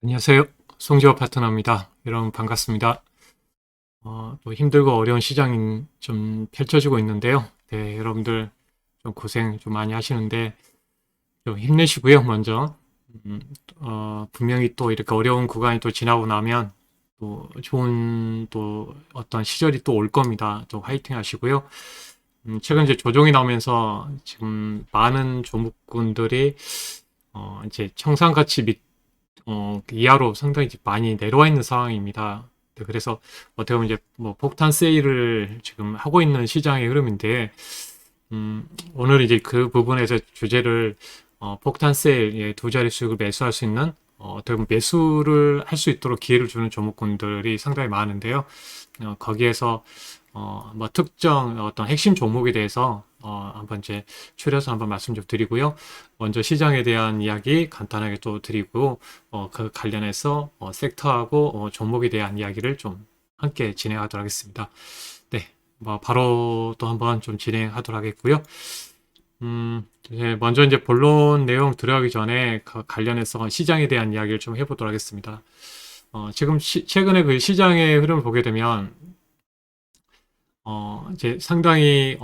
안녕하세요. 송지호 파트너입니다. 여러분 반갑습니다. 또 힘들고 어려운 시장이 좀 펼쳐지고 있는데요. 네, 여러분들 좀 고생 좀 많이 하시는데 좀 힘내시고요. 먼저 음, 분명히 또 이렇게 어려운 구간이 또 지나고 나면 또 좋은 또 어떤 시절이 또 올 겁니다. 또 화이팅 하시고요. 최근 이제 조정이 나오면서 지금 많은 종목군들이 이제 청산 가치 밑 이하로 상당히 이제 많이 내려와 있는 상황입니다. 네, 그래서 어떻게 보면 이제 뭐 폭탄 세일을 지금 하고 있는 시장의 흐름인데, 오늘 이제 그 부분에서 주제를 폭탄 세일, 예, 두 자리 수익을 매수할 수 있는 어떻게 보면 매수를 할 수 있도록 기회를 주는 종목군들이 상당히 많은데요. 거기에서 뭐 특정 어떤 핵심 종목에 대해서 한번 이제 추려서 한번 말씀 좀 드리고요. 먼저 시장에 대한 이야기 간단하게 또 드리고 그 관련해서 섹터하고 종목에 대한 이야기를 좀 함께 진행하도록 하겠습니다. 네, 뭐 바로 또 한번 좀 진행하도록 하겠고요. 먼저 이제 본론 내용 들어가기 전에 그 관련해서 시장에 대한 이야기를 좀 해보도록 하겠습니다. 지금 최근에 그 시장의 흐름을 보게 되면 이제 상당히,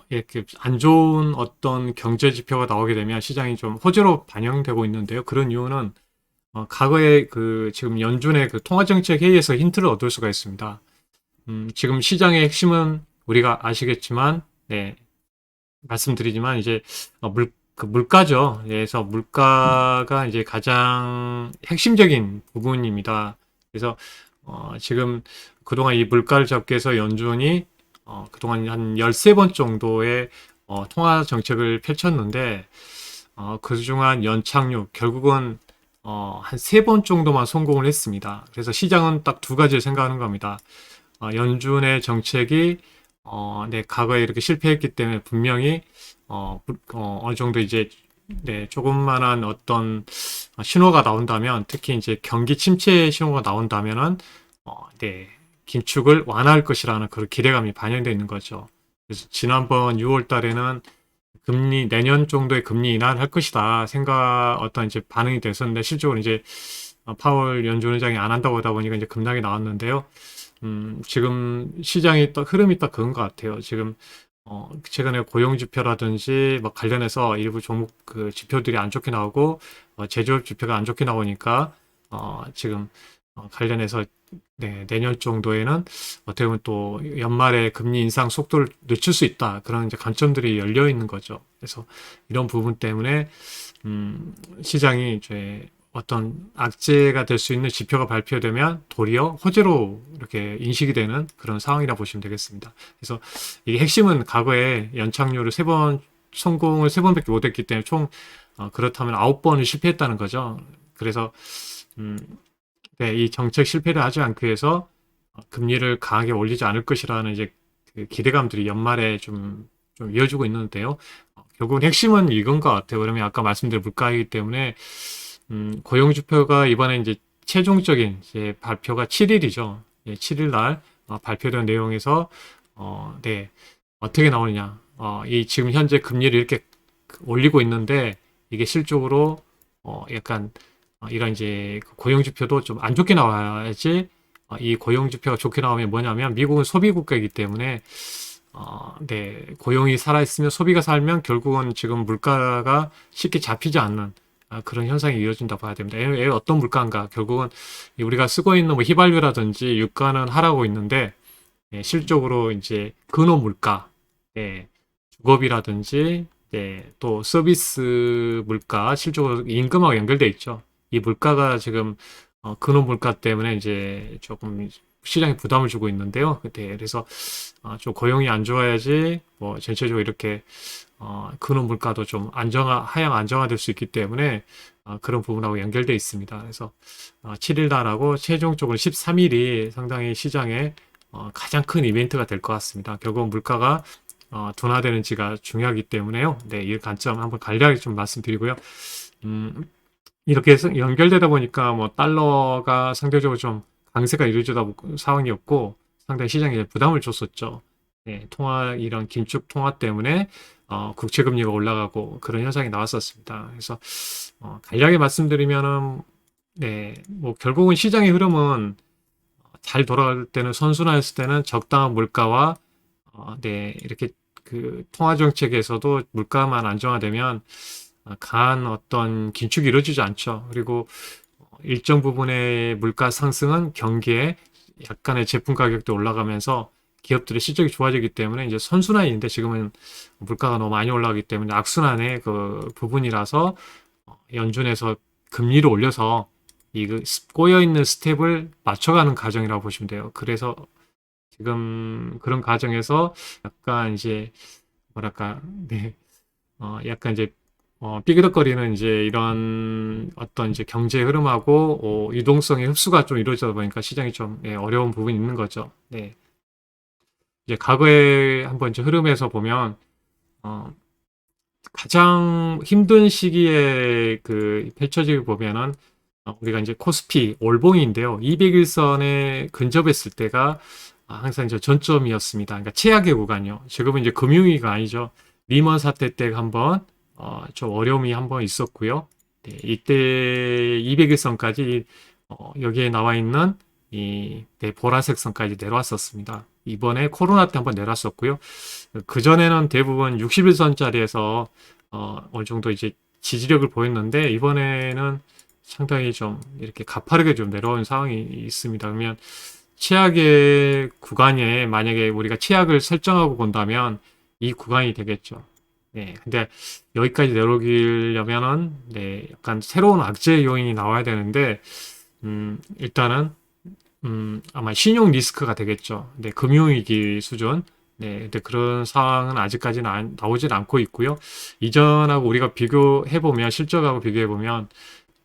이렇게 안 좋은 어떤 경제 지표가 나오게 되면 시장이 좀 호재로 반영되고 있는데요. 그런 이유는, 과거에 그 지금 연준의 그 통화정책 회의에서 힌트를 얻을 수가 있습니다. 지금 시장의 핵심은 우리가 아시겠지만, 네, 말씀드리지만 이제, 그 물가죠. 그래서 물가가 이제 가장 핵심적인 부분입니다. 그래서, 지금 그동안 이 물가를 잡기 위해서 연준이 그동안 한 13번 정도의 통화 정책을 펼쳤는데, 그중한 연착륙, 결국은 한 3번 정도만 성공을 했습니다. 그래서 시장은 딱 두 가지를 생각하는 겁니다. 연준의 정책이 네, 과거에 이렇게 실패했기 때문에 분명히 어느 정도 이제 네, 조금만한 어떤 신호가 나온다면, 특히 이제 경기 침체 신호가 나온다면은 네, 긴축을 완화할 것이라는 그런 기대감이 반영되어 있는 거죠. 그래서 지난번 6월 달에는 내년 정도의 금리 인하를 할 것이다 생각, 어떤 이제 반응이 됐었는데, 실적으로 이제 파월 연준 의장이 안 한다고 하다 보니까 이제 급락이 나왔는데요. 지금 시장이 딱 흐름이 딱 그런 것 같아요. 지금 최근에 고용 지표라든지 뭐 관련해서 일부 종목 그 지표들이 안 좋게 나오고 제조업 지표가 안 좋게 나오니까 지금 관련해서 네, 내년 정도에는 어떻게 보면 또 연말에 금리 인상 속도를 늦출 수 있다. 그런 이제 관점들이 열려 있는 거죠. 그래서 이런 부분 때문에 시장이 이제 어떤 악재가 될 수 있는 지표가 발표되면 도리어 호재로 이렇게 인식이 되는 그런 상황이라 보시면 되겠습니다. 그래서 이게 핵심은 과거에 연착륙을 3번 성공을 3번밖에 못했기 때문에 총 그렇다면 9번을 실패했다는 거죠. 그래서 음, 네, 이 정책 실패를 하지 않기 위해서 금리를 강하게 올리지 않을 것이라는 이제 그 기대감들이 연말에 좀 이어지고 있는데요. 결국은 핵심은 이건 것 같아요. 그러면 아까 말씀드린 물가이기 때문에 고용지표가 이번에 이제 최종적인 이제 발표가 7일이죠. 예, 7일 날 발표된 내용에서 네, 어떻게 나오느냐. 이 지금 현재 금리를 이렇게 올리고 있는데 이게 실적으로 약간 이런 이제 고용지표도 좀 안 좋게 나와야지. 이 고용지표가 좋게 나오면 뭐냐면 미국은 소비 국가이기 때문에 네, 고용이 살아있으면 소비가 살면 결국은 지금 물가가 쉽게 잡히지 않는 그런 현상이 이어진다고 봐야 됩니다. 왜 어떤 물가인가? 결국은 우리가 쓰고 있는 뭐 휘발유라든지 유가는 하락하고 있는데 예, 실적으로 이제 근원 물가, 예, 주거비라든지 또 서비스 물가, 실적으로 임금하고 연결돼 있죠. 이 물가가 지금 근원 물가 때문에 이제 조금 시장에 부담을 주고 있는데요. 그래서 좀 고용이 안 좋아야지 뭐 전체적으로 이렇게 근원 물가도 좀 하향 안정화될 수 있기 때문에 그런 부분하고 연결돼 있습니다. 그래서 7일 날하고 최종적으로 13일이 상당히 시장에 가장 큰 이벤트가 될 것 같습니다. 결국 물가가 둔화되는지가 중요하기 때문에요. 네, 이 관점 한번 간략하게 좀 말씀드리고요. 음, 이렇게 해서 연결되다 보니까 뭐 달러가 상대적으로 좀 강세가 이루어지다 상황이었고 상당히 시장에 부담을 줬었죠. 네, 이런 긴축 통화 때문에 국채 금리가 올라가고 그런 현상이 나왔었습니다. 그래서 간략히 말씀드리면은 네, 뭐 결국은 시장의 흐름은 잘 돌아갈 때는 선순환했을 때는 적당한 물가와 네, 이렇게 그 통화 정책에서도 물가만 안정화되면 강한 어떤 긴축이 이루어지지 않죠. 그리고 일정 부분의 물가 상승은 경기에 약간의 제품 가격도 올라가면서 기업들의 실적이 좋아지기 때문에 이제 선순환인데 지금은 물가가 너무 많이 올라가기 때문에 악순환의 그 부분이라서 연준에서 금리를 올려서 이 꼬여있는 스텝을 맞춰가는 과정이라고 보시면 돼요. 그래서 지금 그런 과정에서 약간 이제 뭐랄까, 네, 약간 이제 삐그덕거리는 이제 이런 어떤 이제 경제 흐름하고 유동성의 흡수가 좀 이루어지다 보니까 시장이 좀 예, 어려운 부분이 있는 거죠. 네. 이제 과거에 한번 이제 흐름에서 보면 어, 가장 힘든 시기에 그 펼쳐지고 보면은 우리가 이제 코스피 올봉인데요. 200일선에 근접했을 때가 항상 이제 전점이었습니다. 그러니까 최악의 구간이요. 지금은 이제 금융위기가 아니죠. 리먼 사태 때 한번 좀 어려움이 한번 있었고요. 네, 이때 200일선까지 여기에 나와 있는 이 네, 보라색 선까지 내려왔었습니다. 이번에 코로나 때 한번 내려왔었고요. 그전에는 대부분 60일선짜리에서 어느 정도 이제 지지력을 보였는데 이번에는 상당히 좀 이렇게 가파르게 좀 내려온 상황이 있습니다. 그러면 최악의 구간에 만약에 우리가 최악을 설정하고 본다면 이 구간이 되겠죠. 네. 근데 여기까지 내려오려면은 네, 약간 새로운 악재 요인이 나와야 되는데 일단은 아마 신용 리스크가 되겠죠. 네, 금융위기 수준. 네, 근데 그런 상황은 아직까지는 나오질 않고 있고요. 이전하고 우리가 비교해보면, 실적하고 비교해보면,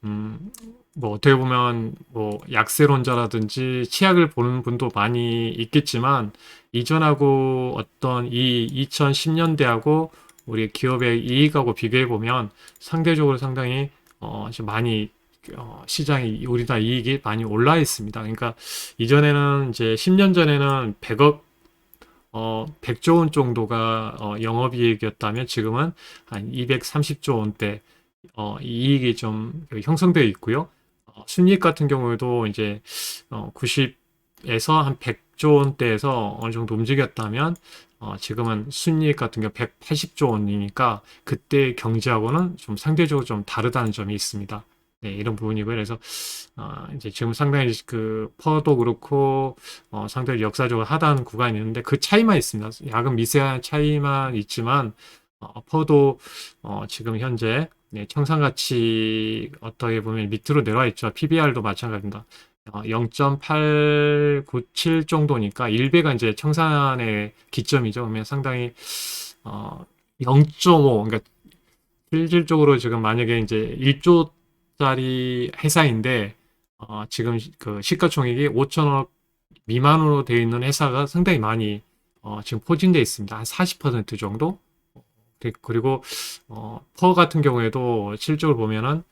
음, 뭐 어떻게 보면 뭐 약세론자라든지 치약을 보는 분도 많이 있겠지만, 이전하고 어떤 이 2010년대하고 우리 기업의 이익하고 비교해보면 상대적으로 상당히 좀 많이 시장이 우리나라 이익이 많이 올라 있습니다. 그러니까 이전에는 이제 10년 전에는 100억 100조 원 정도가 영업이익이었다면 지금은 한 230조 원대 이익이 좀 형성되어 있고요. 순이익 같은 경우에도 이제 90에서 한 100조 원대에서 어느 정도 움직였다면 지금은 순이익 같은 경우 180조 원이니까 그때 경제하고는 좀 상대적으로 좀 다르다는 점이 있습니다. 네, 이런 부분이고요. 그래서 이제 지금 상당히 그 퍼도 그렇고 상당히 역사적으로 하다는 구간이 있는데 그 차이만 있습니다. 약간 미세한 차이만 있지만 퍼도 지금 현재 네, 청산가치 어떻게 보면 밑으로 내려와 있죠. PBR도 마찬가지입니다. 0.897 정도니까 1배가 이제 청산의 기점이죠. 그러면 상당히 0.5 그러니까 실질적으로 지금 만약에 이제 1조짜리 회사인데 지금 그 시가총액이 5천억 미만으로 되어 있는 회사가 상당히 많이 지금 포진되어 있습니다. 한 40% 정도. 그리고 퍼 같은 경우에도 실적을 보면은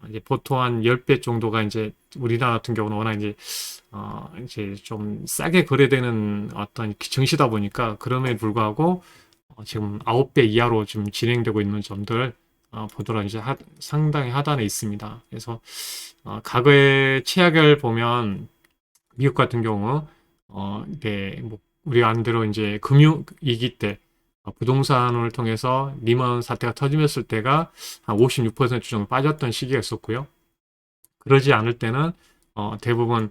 이제 보통 한 10배 정도가 이제 우리나라 같은 경우는 워낙 이제 좀 싸게 거래되는 어떤 증시다 보니까 그럼에도 불구하고 지금 9배 이하로 지금 진행되고 있는 점들 보도록 이제 상당히 하단에 있습니다. 그래서 과거의 최악을 보면 미국 같은 경우 네, 뭐 우리가 안대로 이제 금융위기 때 부동산을 통해서 리먼 사태가 터지면을 때가 한 56% 정도 빠졌던 시기가 있었고요. 그러지 않을 때는 대부분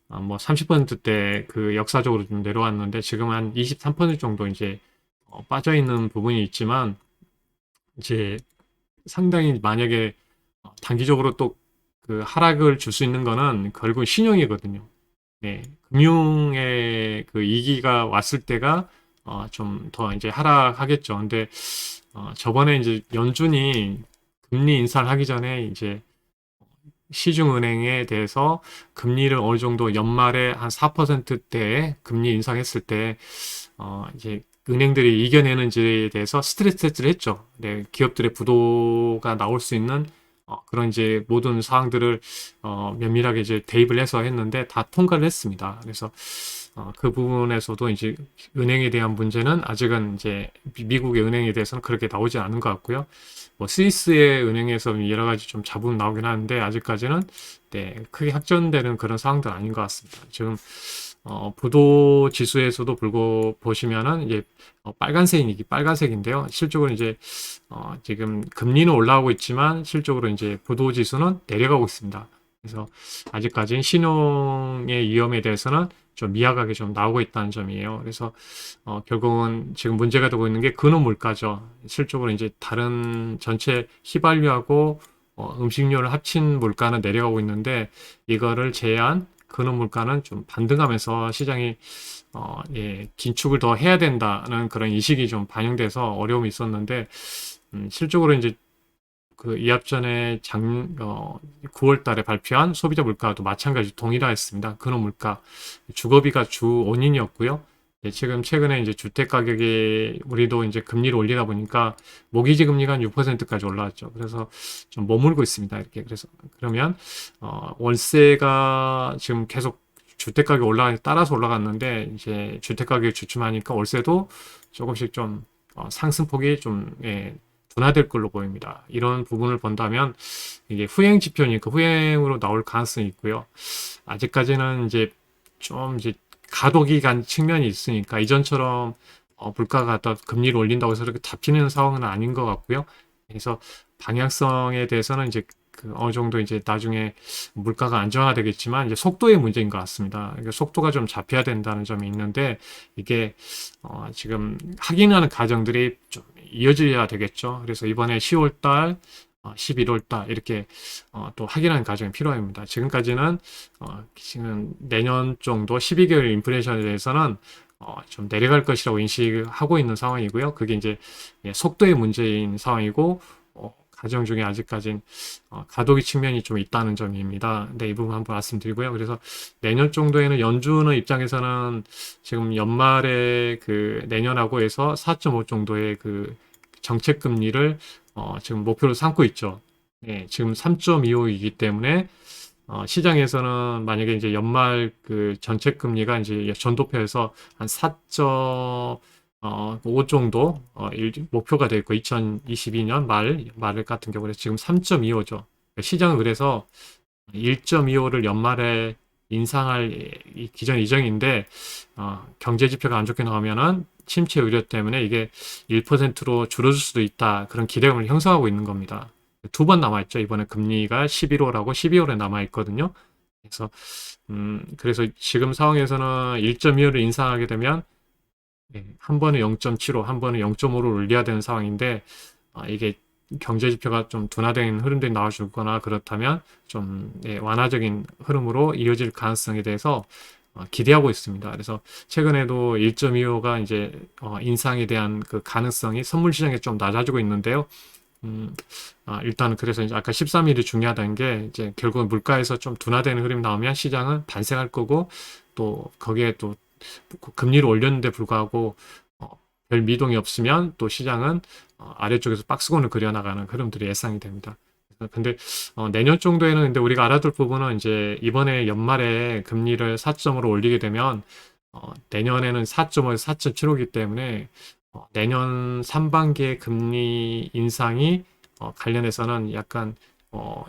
뭐 30%대 그 역사적으로 좀 내려왔는데 지금 한 23% 정도 이제 빠져 있는 부분이 있지만 이제 상당히 만약에 단기적으로 또 그 하락을 줄 수 있는 거는 결국 신용이거든요. 네, 금융의 그 위기가 왔을 때가 좀 더 이제 하락하겠죠. 근데 저번에 이제 연준이 금리 인상을 하기 전에 이제 시중은행에 대해서 금리를 어느 정도 연말에 한 4%대에 금리 인상했을 때 이제 은행들이 이겨내는지에 대해서 스트레스 테스트를 했죠. 네, 기업들의 부도가 나올 수 있는 그런 이제 모든 사항들을 면밀하게 이제 대입을 해서 했는데 다 통과를 했습니다. 그래서 그 부분에서도 이제 은행에 대한 문제는 아직은 이제 미국의 은행에 대해서는 그렇게 나오지 않은 것 같고요. 뭐 스위스의 은행에서 여러 가지 좀 잡음 나오긴 하는데 아직까지는 네, 크게 확전되는 그런 상황들은 아닌 것 같습니다. 지금 부도 지수에서도 불고 보시면은 이제 빨간색인데요. 실적으로 이제 지금 금리는 올라오고 있지만 실적으로 이제 부도 지수는 내려가고 있습니다. 그래서 아직까지는 신용의 위험에 대해서는 좀 미약하게 좀 나오고 있다는 점이에요. 그래서 결국은 지금 문제가 되고 있는 게 근원 물가죠. 실적으로 이제 다른 전체 휘발유하고 음식료를 합친 물가는 내려가고 있는데 이거를 제한 근원 물가는 좀 반등하면서 시장이 예, 긴축을 더 해야 된다는 그런 인식이 좀 반영돼서 어려움이 있었는데 실적으로 이제 그 이합 전에 9월 달에 발표한 소비자 물가도 마찬가지 동일하였습니다. 근원 물가 주거비가 주 원인이었고요. 예, 지금 최근에 이제 주택 가격이 우리도 이제 금리를 올리다 보니까 모기지 금리가 한 6%까지 올라왔죠. 그래서 좀 머물고 있습니다. 이렇게 그래서 그러면 월세가 지금 계속 주택 가격 올라가니 따라서 올라갔는데 이제 주택 가격이 주춤하니까 월세도 조금씩 좀 상승폭이 좀 예, 둔화될 걸로 보입니다. 이런 부분을 본다면 이게 후행 지표니까 후행으로 나올 가능성이 있고요. 아직까지는 이제 좀 이제 가독이 간 측면이 있으니까 이전처럼 물가가 또 금리를 올린다고 해서 이렇게 잡히는 상황은 아닌 것 같고요. 그래서 방향성에 대해서는 이제 그 어느 정도 이제 나중에 물가가 안정화되겠지만 이제 속도의 문제인 것 같습니다. 그러니까 속도가 좀 잡혀야 된다는 점이 있는데 이게 지금 확인하는 과정들이 좀 이어져야 되겠죠. 그래서 이번에 10월 달, 11월 달 이렇게 또 확인하는 과정이 필요합니다. 지금까지는 지금 내년 정도 12개월 인플레이션에 대해서는 좀 내려갈 것이라고 인식하고 있는 상황이고요. 그게 이제 예, 속도의 문제인 상황이고 과정 중에 아직까진 가독의 측면이 좀 있다는 점입니다. 네, 이 부분 한번 말씀드리고요. 그래서 내년 정도에는 연준의 입장에서는 지금 연말에 그 내년하고 해서 4.5 정도의 그 정책 금리를 지금 목표로 삼고 있죠. 네, 지금 3.25이기 때문에 시장에서는 만약에 이제 연말 그 정책 금리가 이제 전도표에서 한 4.5 정도 목표가 되어 있고 2022년 말 같은 경우는 지금 3.25죠. 시장은 그래서 1.25를 연말에 인상할 기존 예정인데 경제 지표가 안 좋게 나오면은 침체 우려 때문에 이게 1%로 줄어들 수도 있다. 그런 기대감을 형성하고 있는 겁니다. 두 번 남아있죠. 이번에 금리가 11월하고 12월에 남아있거든요. 그래서 지금 상황에서는 1.25를 인상하게 되면 한 번에 0.75, 한 번에 0.5를 올려야 되는 상황인데 이게 경제 지표가 좀 둔화된 흐름들이 나와주거나 그렇다면 좀 완화적인 흐름으로 이어질 가능성에 대해서 기대하고 있습니다. 그래서 최근에도 1.25가 이제 인상에 대한 그 가능성이 선물 시장에 좀 낮아지고 있는데요. 일단은 그래서 이제 아까 13일이 중요하다는 게 이제 결국은 물가에서 좀 둔화되는 흐름이 나오면 시장은 반등할 거고 또 거기에 또 금리를 올렸는데 불구하고 별 미동이 없으면 또 시장은 아래쪽에서 박스권을 그려나가는 흐름들이 예상이 됩니다. 근데 내년 정도에는 근데 우리가 알아둘 부분은 이제 이번에 연말에 금리를 4점으로 올리게 되면 내년에는 4.5에서 4.75이기 때문에 내년 상반기에 금리 인상이 관련해서는 약간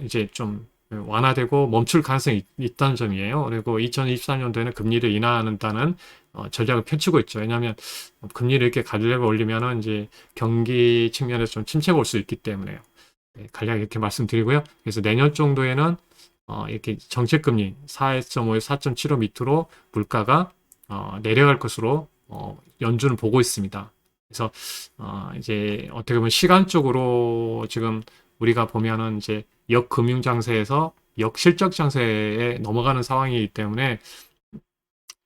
이제 좀 완화되고 멈출 가능성이 있다는 점이에요. 그리고 2024년도에는 금리를 인하한다는 전략을 펼치고 있죠. 왜냐하면 금리를 이렇게 간략하게 올리면은 이제 경기 측면에서 좀 침체가 올 수 있기 때문에요. 네, 간략하게 이렇게 말씀드리고요. 그래서 내년 정도에는 이렇게 정책금리 4.5에서 4.75 밑으로 물가가 내려갈 것으로 연준은 보고 있습니다. 그래서 이제 어떻게 보면 시간적으로 지금 우리가 보면은 이제 역금융 장세에서 역실적 장세에 넘어가는 상황이기 때문에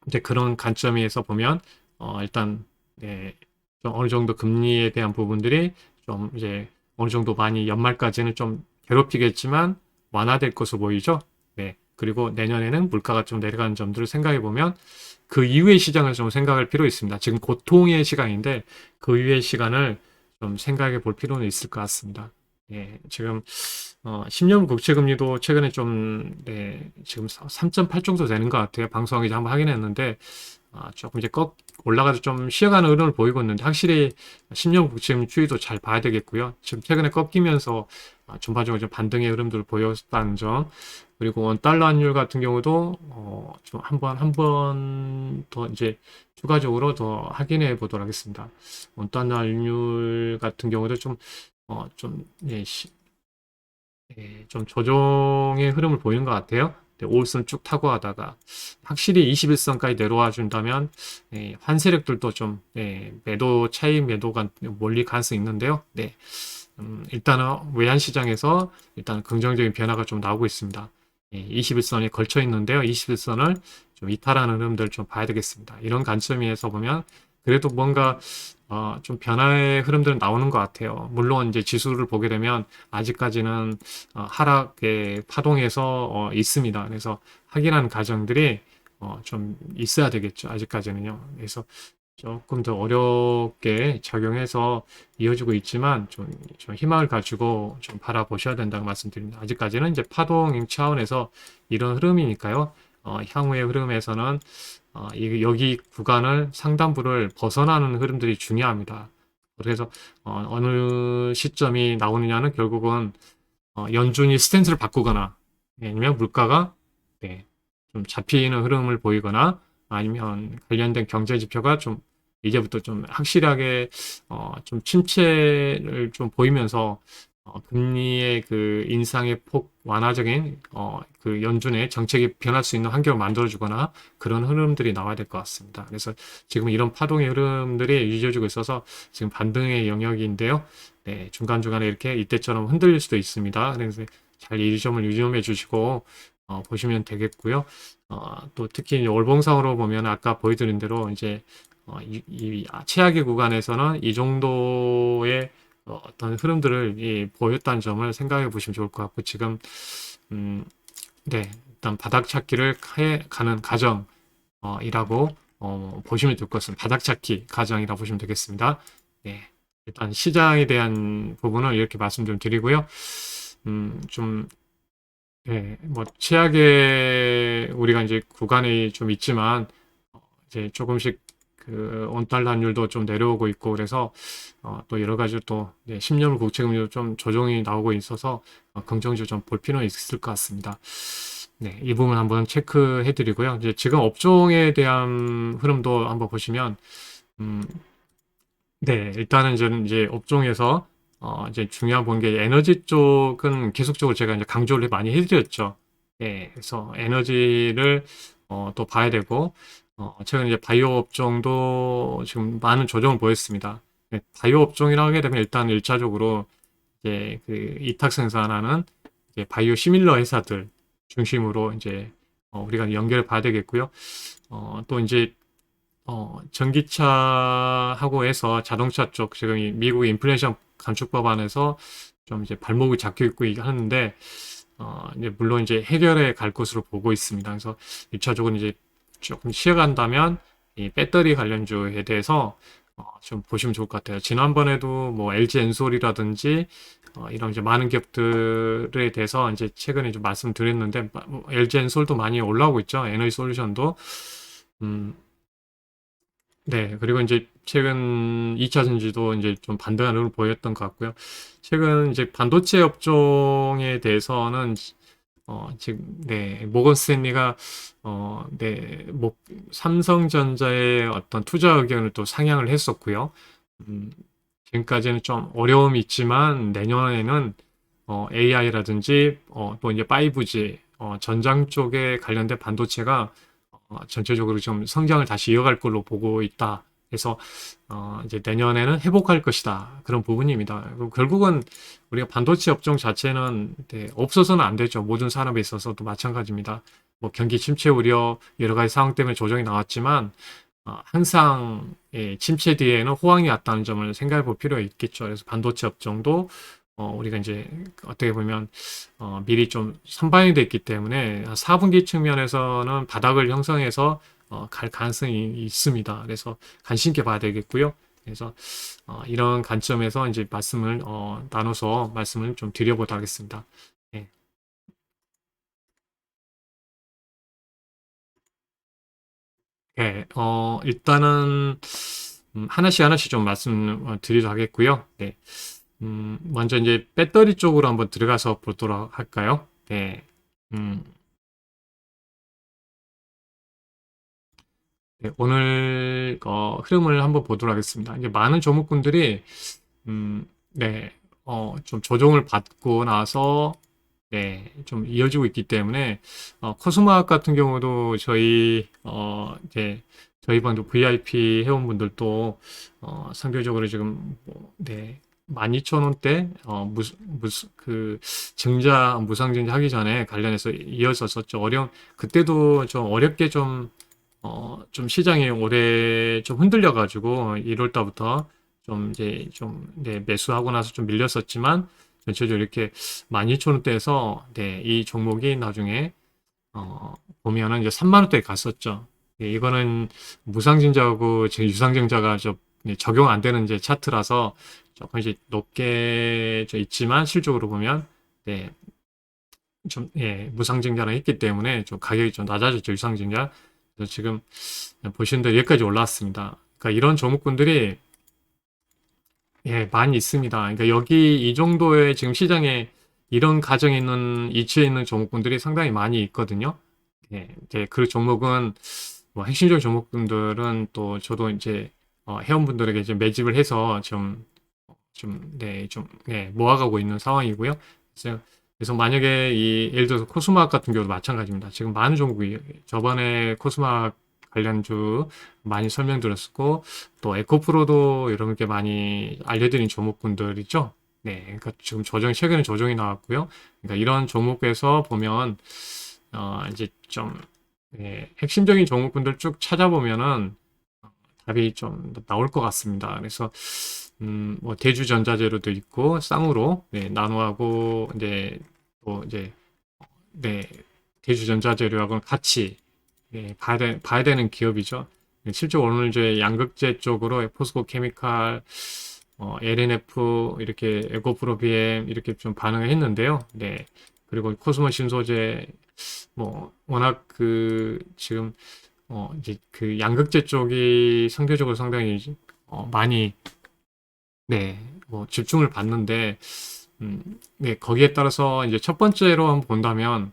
이제 그런 관점에서 보면 일단 좀 어느 정도 금리에 대한 부분들이 좀 이제 어느 정도 많이 연말까지는 좀 괴롭히겠지만 완화될 것으로 보이죠. 네. 그리고 내년에는 물가가 좀 내려가는 점들을 생각해 보면 그 이후의 시장을 좀 생각할 필요 있습니다. 지금 고통의 시간인데 그 이후의 시간을 좀 생각해 볼 필요는 있을 것 같습니다. 예, 지금 10년 국채 금리도 최근에 좀 지금 3.8 정도 되는 것 같아요. 방송하기 전에 한번 확인했는데 조금 이제 올라가서 좀 쉬어가는 흐름을 보이고 있는데 확실히 10년 국채금 추이도 잘 봐야 되겠고요. 지금 최근에 꺾이면서 전반적으로 좀 반등의 흐름들을 보였다는 점. 그리고 원 달러 환율 같은 경우도 좀 한 번 더 이제 추가적으로 더 확인해 보도록 하겠습니다. 원 달러 환율 같은 경우도 예, 좀 조정의 흐름을 보이는 것 같아요. 5일선 쭉 타고 하다가 확실히 21선까지 내려와 준다면 환세력들도 좀 매도 차익 매도가 몰릴 가능성이 있는데요. 일단은 외환 시장에서 일단 긍정적인 변화가 좀 나오고 있습니다. 21선이 걸쳐 있는데요. 21선을 좀 이탈하는 흐름들 좀 봐야 되겠습니다. 이런 관점에서 보면 그래도 뭔가 좀 변화의 흐름들은 나오는 것 같아요. 물론 이제 지수를 보게 되면 아직까지는 하락의 파동에서 있습니다. 그래서 확인하는 과정들이 좀 있어야 되겠죠. 아직까지는요. 그래서 조금 더 어렵게 작용해서 이어지고 있지만 좀 희망을 가지고 좀 바라보셔야 된다고 말씀드립니다. 아직까지는 이제 파동 차원에서 이런 흐름이니까요. 향후의 흐름에서는 여기 구간을 상단부를 벗어나는 흐름들이 중요합니다. 그래서 어느 시점이 나오느냐는 결국은 연준이 스탠스를 바꾸거나 아니면 물가가 네, 좀 잡히는 흐름을 보이거나 아니면 관련된 경제 지표가 좀 이제부터 좀 확실하게 좀 침체를 좀 보이면서 금리의 그 인상의 폭 완화적인 그 연준의 정책이 변할 수 있는 환경을 만들어주거나 그런 흐름들이 나와야 될 것 같습니다. 그래서 지금 이런 파동의 흐름들이 유지해지고 있어서 지금 반등의 영역인데요. 네, 중간중간에 이렇게 이때처럼 흔들릴 수도 있습니다. 그래서 잘 이 점을 유념해 주시고 보시면 되겠고요. 또 특히 이제 월봉상으로 보면 아까 보여드린 대로 이제 이 최악의 구간에서는 이 정도의 어떤 흐름들을 보였다는 점을 생각해 보시면 좋을 것 같고 지금 네, 일단 바닥 찾기를 해 가는 과정이라고 보시면 될 것 같습니다. 바닥 찾기 과정이라고 보시면 되겠습니다. 네, 일단 시장에 대한 부분을 이렇게 말씀 좀 드리고요. 좀 네, 뭐 최악의 우리가 이제 구간이 좀 있지만 이제 조금씩 그 원달러 환율도 좀 내려오고 있고 그래서 또 여러 가지 또 10년물 국채금리도 좀 조정이 나오고 있어서 긍정적으로 좀 볼 필요는 있을 것 같습니다. 네, 이 부분 한번 체크해 드리고요. 이제 지금 업종에 대한 흐름도 한번 보시면 음, 네, 일단은 저는 이제 업종에서 이제 중요한 본 게 에너지 쪽은 계속적으로 제가 이제 강조를 많이 해드렸죠. 예, 그래서 에너지를 또 봐야 되고 최근 이제 바이오 업종도 지금 많은 조정을 보였습니다. 네, 바이오 업종이라 하게 되면 일단 일차적으로 이제 그 이탁 생산하는 이제 바이오 시밀러 회사들 중심으로 이제 우리가 연결해 봐야 되겠고요. 또 이제 전기차하고 해서 자동차 쪽 지금 이 미국 인플레이션 감축 법안에서 좀 이제 발목을 잡고 있고 하는데 이제 물론 이제 해결해 갈 것으로 보고 있습니다. 그래서 1차적으로 이제 조금 쉬어간다면 이 배터리 관련주에 대해서 좀 보시면 좋을 것 같아요. 지난번에도 뭐 LG 엔솔이라든지 이런 이제 많은 기업들에 대해서 이제 최근에 좀 말씀드렸는데 뭐 LG 엔솔도 많이 올라오고 있죠. 에너지 솔루션도 음, 네, 그리고 이제 최근 2차 전지도 이제 좀 반등하는 흐름을 보였던 것 같고요. 최근 이제 반도체 업종에 대해서는 지금 네, 모건 스탠리가 네, 뭐 삼성전자의 어떤 투자 의견을 또 상향을 했었고요. 음, 지금까지는 좀 어려움이 있지만 내년에는 AI라든지 또 이제 5G 전장 쪽에 관련된 반도체가 전체적으로 좀 성장을 다시 이어갈 걸로 보고 있다. 그래서 이제 내년에는 회복할 것이다. 그런 부분입니다. 결국은 우리가 반도체 업종 자체는 네, 없어서는 안 되죠. 모든 산업에 있어서도 마찬가지입니다. 뭐 경기 침체 우려 여러 가지 상황 때문에 조정이 나왔지만 항상 침체 뒤에는 호황이 왔다는 점을 생각해 볼 필요가 있겠죠. 그래서 반도체 업종도 우리가 이제 어떻게 보면 미리 좀 선반영이 됐기 때문에 4분기 측면에서는 바닥을 형성해서 갈 가능성이 있습니다. 그래서 관심 있게 봐야 되겠고요. 그래서 이런 관점에서 이제 말씀을 나눠서 말씀을 좀 드려보도록 하겠습니다. 네. 네, 일단은 하나씩 하나씩 좀 말씀드리도록 하겠고요. 네, 먼저 이제 배터리 쪽으로 한번 들어가서 보도록 할까요? 네, 음, 네, 오늘 흐름을 한번 보도록 하겠습니다. 이제 많은 종목군들이 네, 좀 조정을 받고 나서 네, 좀 이어지고 있기 때문에 코스모학 같은 경우도 이제 저희 방도 VIP 회원분들도 상대적으로 지금 뭐, 네, 12,000원대 그 증자 무상증자 하기 전에 관련해서 이어졌었죠. 그때도 좀 어렵게 좀 시장이 올해 좀 흔들려 가지고 1월 달부터 좀 이제 좀 네, 매수하고 나서 좀 밀렸었지만 전체적으로 이렇게 12,000원대에서 네, 이 종목이 나중에 어, 보면은 이제 3만 원대에 갔었죠. 예, 이거는 무상증자하고 지금 유상증자가 네, 적용 안 되는 이제 차트라서 조금 이제 높게 있지만 실적으로 보면 네, 좀 예, 무상증자를 했기 때문에 좀 가격이 좀 낮아졌죠. 유상증자. 그래서 지금 보시는 대로 여기까지 올라왔습니다. 그러니까 이런 종목군들이 예, 많이 있습니다. 그러니까 여기 이 정도의 지금 시장에 이런 가정에 있는 이치에 있는 종목군들이 상당히 많이 있거든요. 예, 이제 그 종목은 뭐 핵심적 종목군들은 또 저도 이제 회원분들에게 이제 매집을 해서 네, 모아가고 있는 상황이고요. 그래서 만약에 예를 들어서 코스모학 같은 경우도 마찬가지입니다. 지금 많은 종목이 저번에 코스모학 관련주 많이 설명드렸었고 또 에코프로도 여러분께 많이 알려드린 종목군들이죠. 네, 그러니까 지금 최근에 조정이 나왔고요. 그러니까 이런 종목에서 보면 이제 좀 예, 핵심적인 종목군들 쭉 찾아보면은 답이 좀 나올 것 같습니다. 그래서 뭐 대주전자재료도 있고 쌍으로 네, 나노하고 이제 또 이제 네, 대주전자재료하고는 같이 봐야 되는 기업이죠. 실제로 오늘 이제 양극재 쪽으로 포스코 케미칼, LNF 이렇게 에고프로 BM 이렇게 좀 반응을 했는데요. 네. 그리고 코스모 신소재 뭐 워낙 그 지금 이제 그 양극재 쪽이 상대적으로 상당히 많이 네, 뭐 집중을 받는데 네, 거기에 따라서 이제 첫 번째로 한번 본다면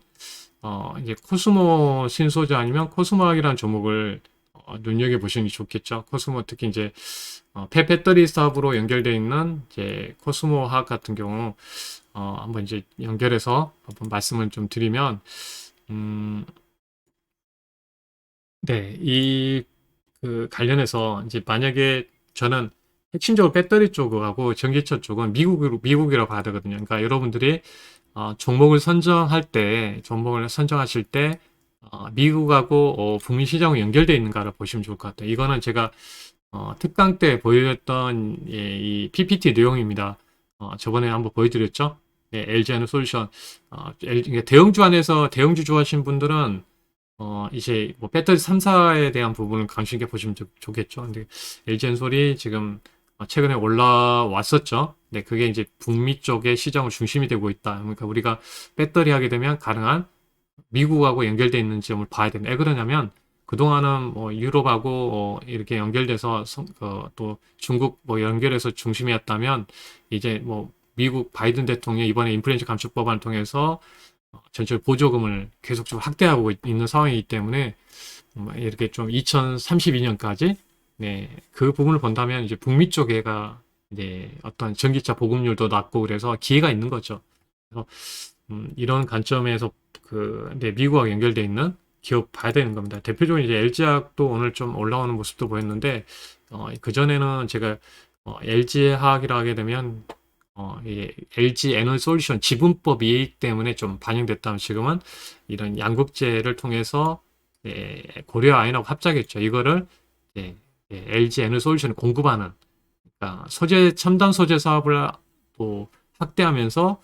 이제 코스모 신소재 아니면 코스모학이라는 종목을 눈여겨 보시는 게 좋겠죠. 코스모 특히 이제 폐배터리 사업으로 연결되어 있는 이제 코스모학 같은 경우 한번 이제 연결해서 한번 말씀을 좀 드리면 음, 네, 그 관련해서 이제 만약에 저는 핵심적으로 배터리 쪽하고 전기차 쪽은 미국이라고 봐야 되거든요. 그러니까 여러분들이 종목을 선정하실 때 미국하고 북미 시장과 연결되어 있는가를 보시면 좋을 것 같아요. 이거는 제가 특강 때 보여줬던 예, 이 PPT 내용입니다. 저번에 한번 보여드렸죠? 네, LG에너지 솔루션. 그러니까 대형주 안에서 대형주 좋아하시는 분들은 이제 뭐 배터리 3사에 대한 부분을 관심 있게 보시면 좋겠죠. 근데 LG엔솔이 지금 최근에 올라왔었죠. 네, 그게 이제 북미 쪽의 시장을 중심이 되고 있다. 그러니까 우리가 배터리 하게 되면 가능한 미국하고 연결되어 있는 점을 봐야 된다. 왜 그러냐면 그동안은 뭐 유럽하고 이렇게 연결돼서 또 중국 뭐 연결해서 중심이었다면 이제 뭐 미국 바이든 대통령이 이번에 인플레이션 감축 법안을 통해서 전체 보조금을 계속적으로 확대하고 있는 상황이기 때문에 이렇게 좀 2032년까지 네, 그 부분을 본다면 이제 북미 쪽에가 네, 어떤 전기차 보급률도 낮고 그래서 기회가 있는 거죠. 그래서 이런 관점에서 네, 미국하고 연결돼 있는 기업 봐야 되는 겁니다. 대표적으로 이제 LG화학도 오늘 좀 올라오는 모습도 보였는데 그전에는 제가 LG화학이라 하게 되면 LG 에너지 솔루션 지분법 이익 때문에 좀 반영됐다면 지금은 이런 양극재를 통해서 고려 아연하고 합작했죠. 이거를 LG 에너지 솔루션을 공급하는 그러니까 첨단 소재 사업을 또 확대하면서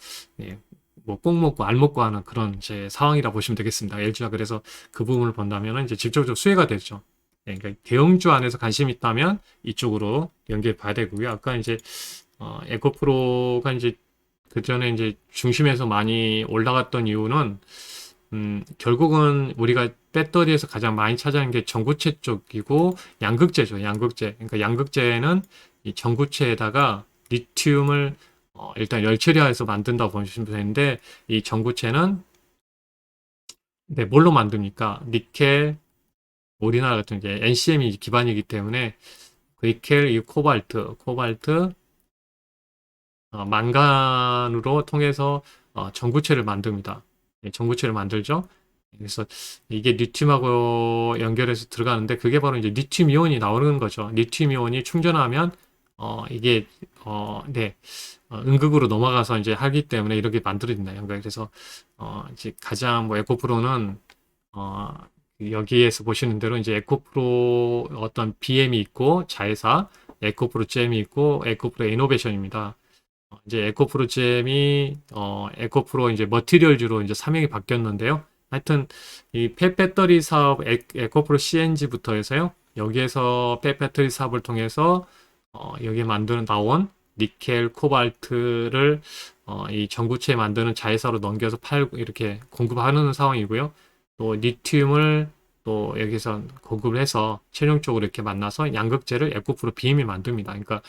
뭐꼭 먹고 알 먹고 하는 그런 이제 상황이라 보시면 되겠습니다. LG가 그래서 그 부분을 본다면 이제 직접적으로 수혜가 되죠. 그러니까 대형주 안에서 관심 있다면 이쪽으로 연결해 봐야 되고요. 아까 이제 에코프로가 이제 그 전에 이제 중심에서 많이 올라갔던 이유는 결국은 우리가 배터리에서 가장 많이 차지하는 게 전구체 쪽이고 양극재죠. 양극재. 그러니까 양극재는 이 전구체에다가 리튬을 일단 열처리해서 만든다고 보시면 되는데 이 전구체는 네, 뭘로 만듭니까? 니켈, 우리나라 같은 게 NCM이 기반이기 때문에 그 니켈, 이 코발트, 망간으로 통해서 전구체를 만듭니다. 네, 전구체를 만들죠. 그래서 이게 리튬하고 연결해서 들어가는데 그게 바로 이제 리튬 이온이 나오는 거죠. 리튬 이온이 충전하면 이게 네, 음극으로 넘어가서 이제 하기 때문에 이렇게 만들어진다. 그래서 이제 가장 뭐 에코프로는 어, 여기에서 보시는 대로 이제 에코프로 어떤 BM이 있고 자회사, 에코프로 잼이 있고 에코프로 이노베이션입니다. 이제 에코프로잼이 에코프로 이제 머티리얼즈로 이제 사명이 바뀌었는데요. 하여튼 이 펫배터리 사업 에코프로 CNG부터 해서요. 여기에서 펫배터리 사업을 통해서 여기에 만드는 나온 니켈, 코발트를 이 전구체에 만드는 자회사로 넘겨서 팔고 이렇게 공급하는 상황이고요. 또 리튬을 또 여기서 공급을 해서 최종적으로 이렇게 만나서 양극재를 에코프로 BM이 만듭니다. 그러니까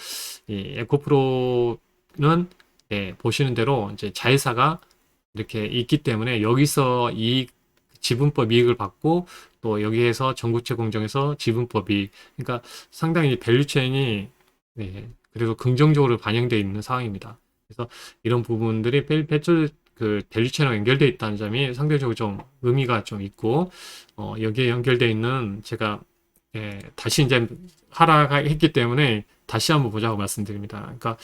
이 에코프로는 예, 보시는 대로 이제 자회사가 이렇게 있기 때문에 여기서 지분법 이익을 받고 또 여기에서 전구체 공정에서 지분법 이익 그러니까 상당히 밸류체인이 네, 그래도 긍정적으로 반영되어 있는 상황입니다. 그래서 이런 부분들이 그 밸류체인과 연결되어 있다는 점이 상대적으로 좀 의미가 좀 있고 여기에 연결되어 있는 제가 예, 다시 이제 하락했기 때문에 다시 한번 보자고 말씀드립니다. 그러니까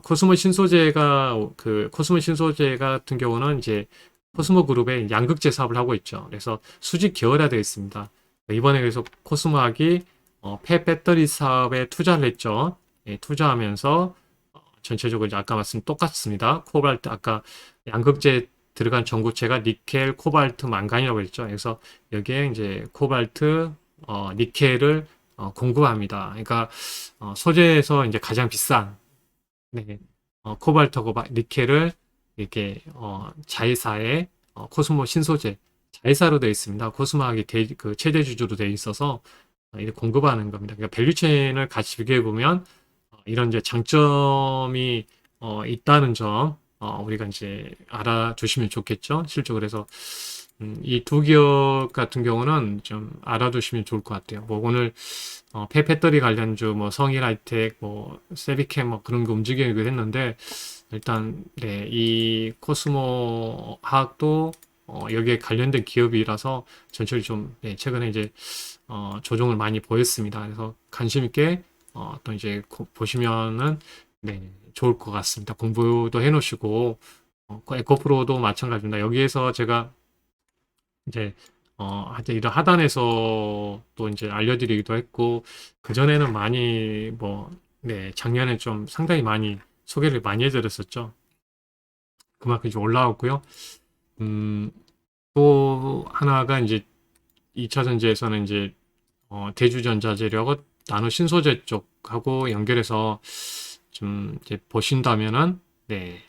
코스모 신소재 같은 경우는 이제 코스모 그룹의 양극재 사업을 하고 있죠. 그래서 수직 계열화되어 있습니다. 이번에 그래서 코스모학이 폐배터리 사업에 투자를 했죠. 예, 투자하면서 전체적으로 이제 아까 말씀 똑같습니다. 코발트 아까 양극재 들어간 전구체가 니켈, 코발트, 망간이라고 했죠. 그래서 여기에 이제 코발트, 니켈을 공급합니다. 그러니까 소재에서 이제 가장 비싼 네, 코발트하고 니켈을 이렇게 자회사의 코스모 신소재 자회사로 되어 있습니다. 코스모학이 그 최대 주주로 되어 있어서 이렇게 공급하는 겁니다. 그러니까 밸류체인을 같이 비교해 보면 이런 이제 장점이 있다는 점 우리가 이제 알아두시면 좋겠죠. 실적으로 해서 이 두 기업 같은 경우는 좀 알아두시면 좋을 것 같아요. 뭐 오늘 폐배터리 관련주 뭐 성일하이텍 뭐 세비캠 뭐 그런 거 움직이기도 했는데 일단 네, 이 코스모 화학도 여기에 관련된 기업이라서 전체적으로 좀 네, 최근에 이제 조정을 많이 보였습니다. 그래서 관심 있게 또 이제 보시면은 네, 좋을 것 같습니다. 공부도 해놓으시고 그 에코프로도 마찬가지입니다. 여기에서 제가 이제 하여튼 이런 하단에서 또 이제 알려드리기도 했고 그전에는 많이 뭐 네, 작년에 좀 상당히 많이 소개를 많이 해드렸었죠. 그만큼 좀 올라왔고요. 음, 또 하나가 이제 2차 전지에서는 이제 대주전자재료하고 나노 신소재 쪽하고 연결해서 좀 이제 보신다면은 네.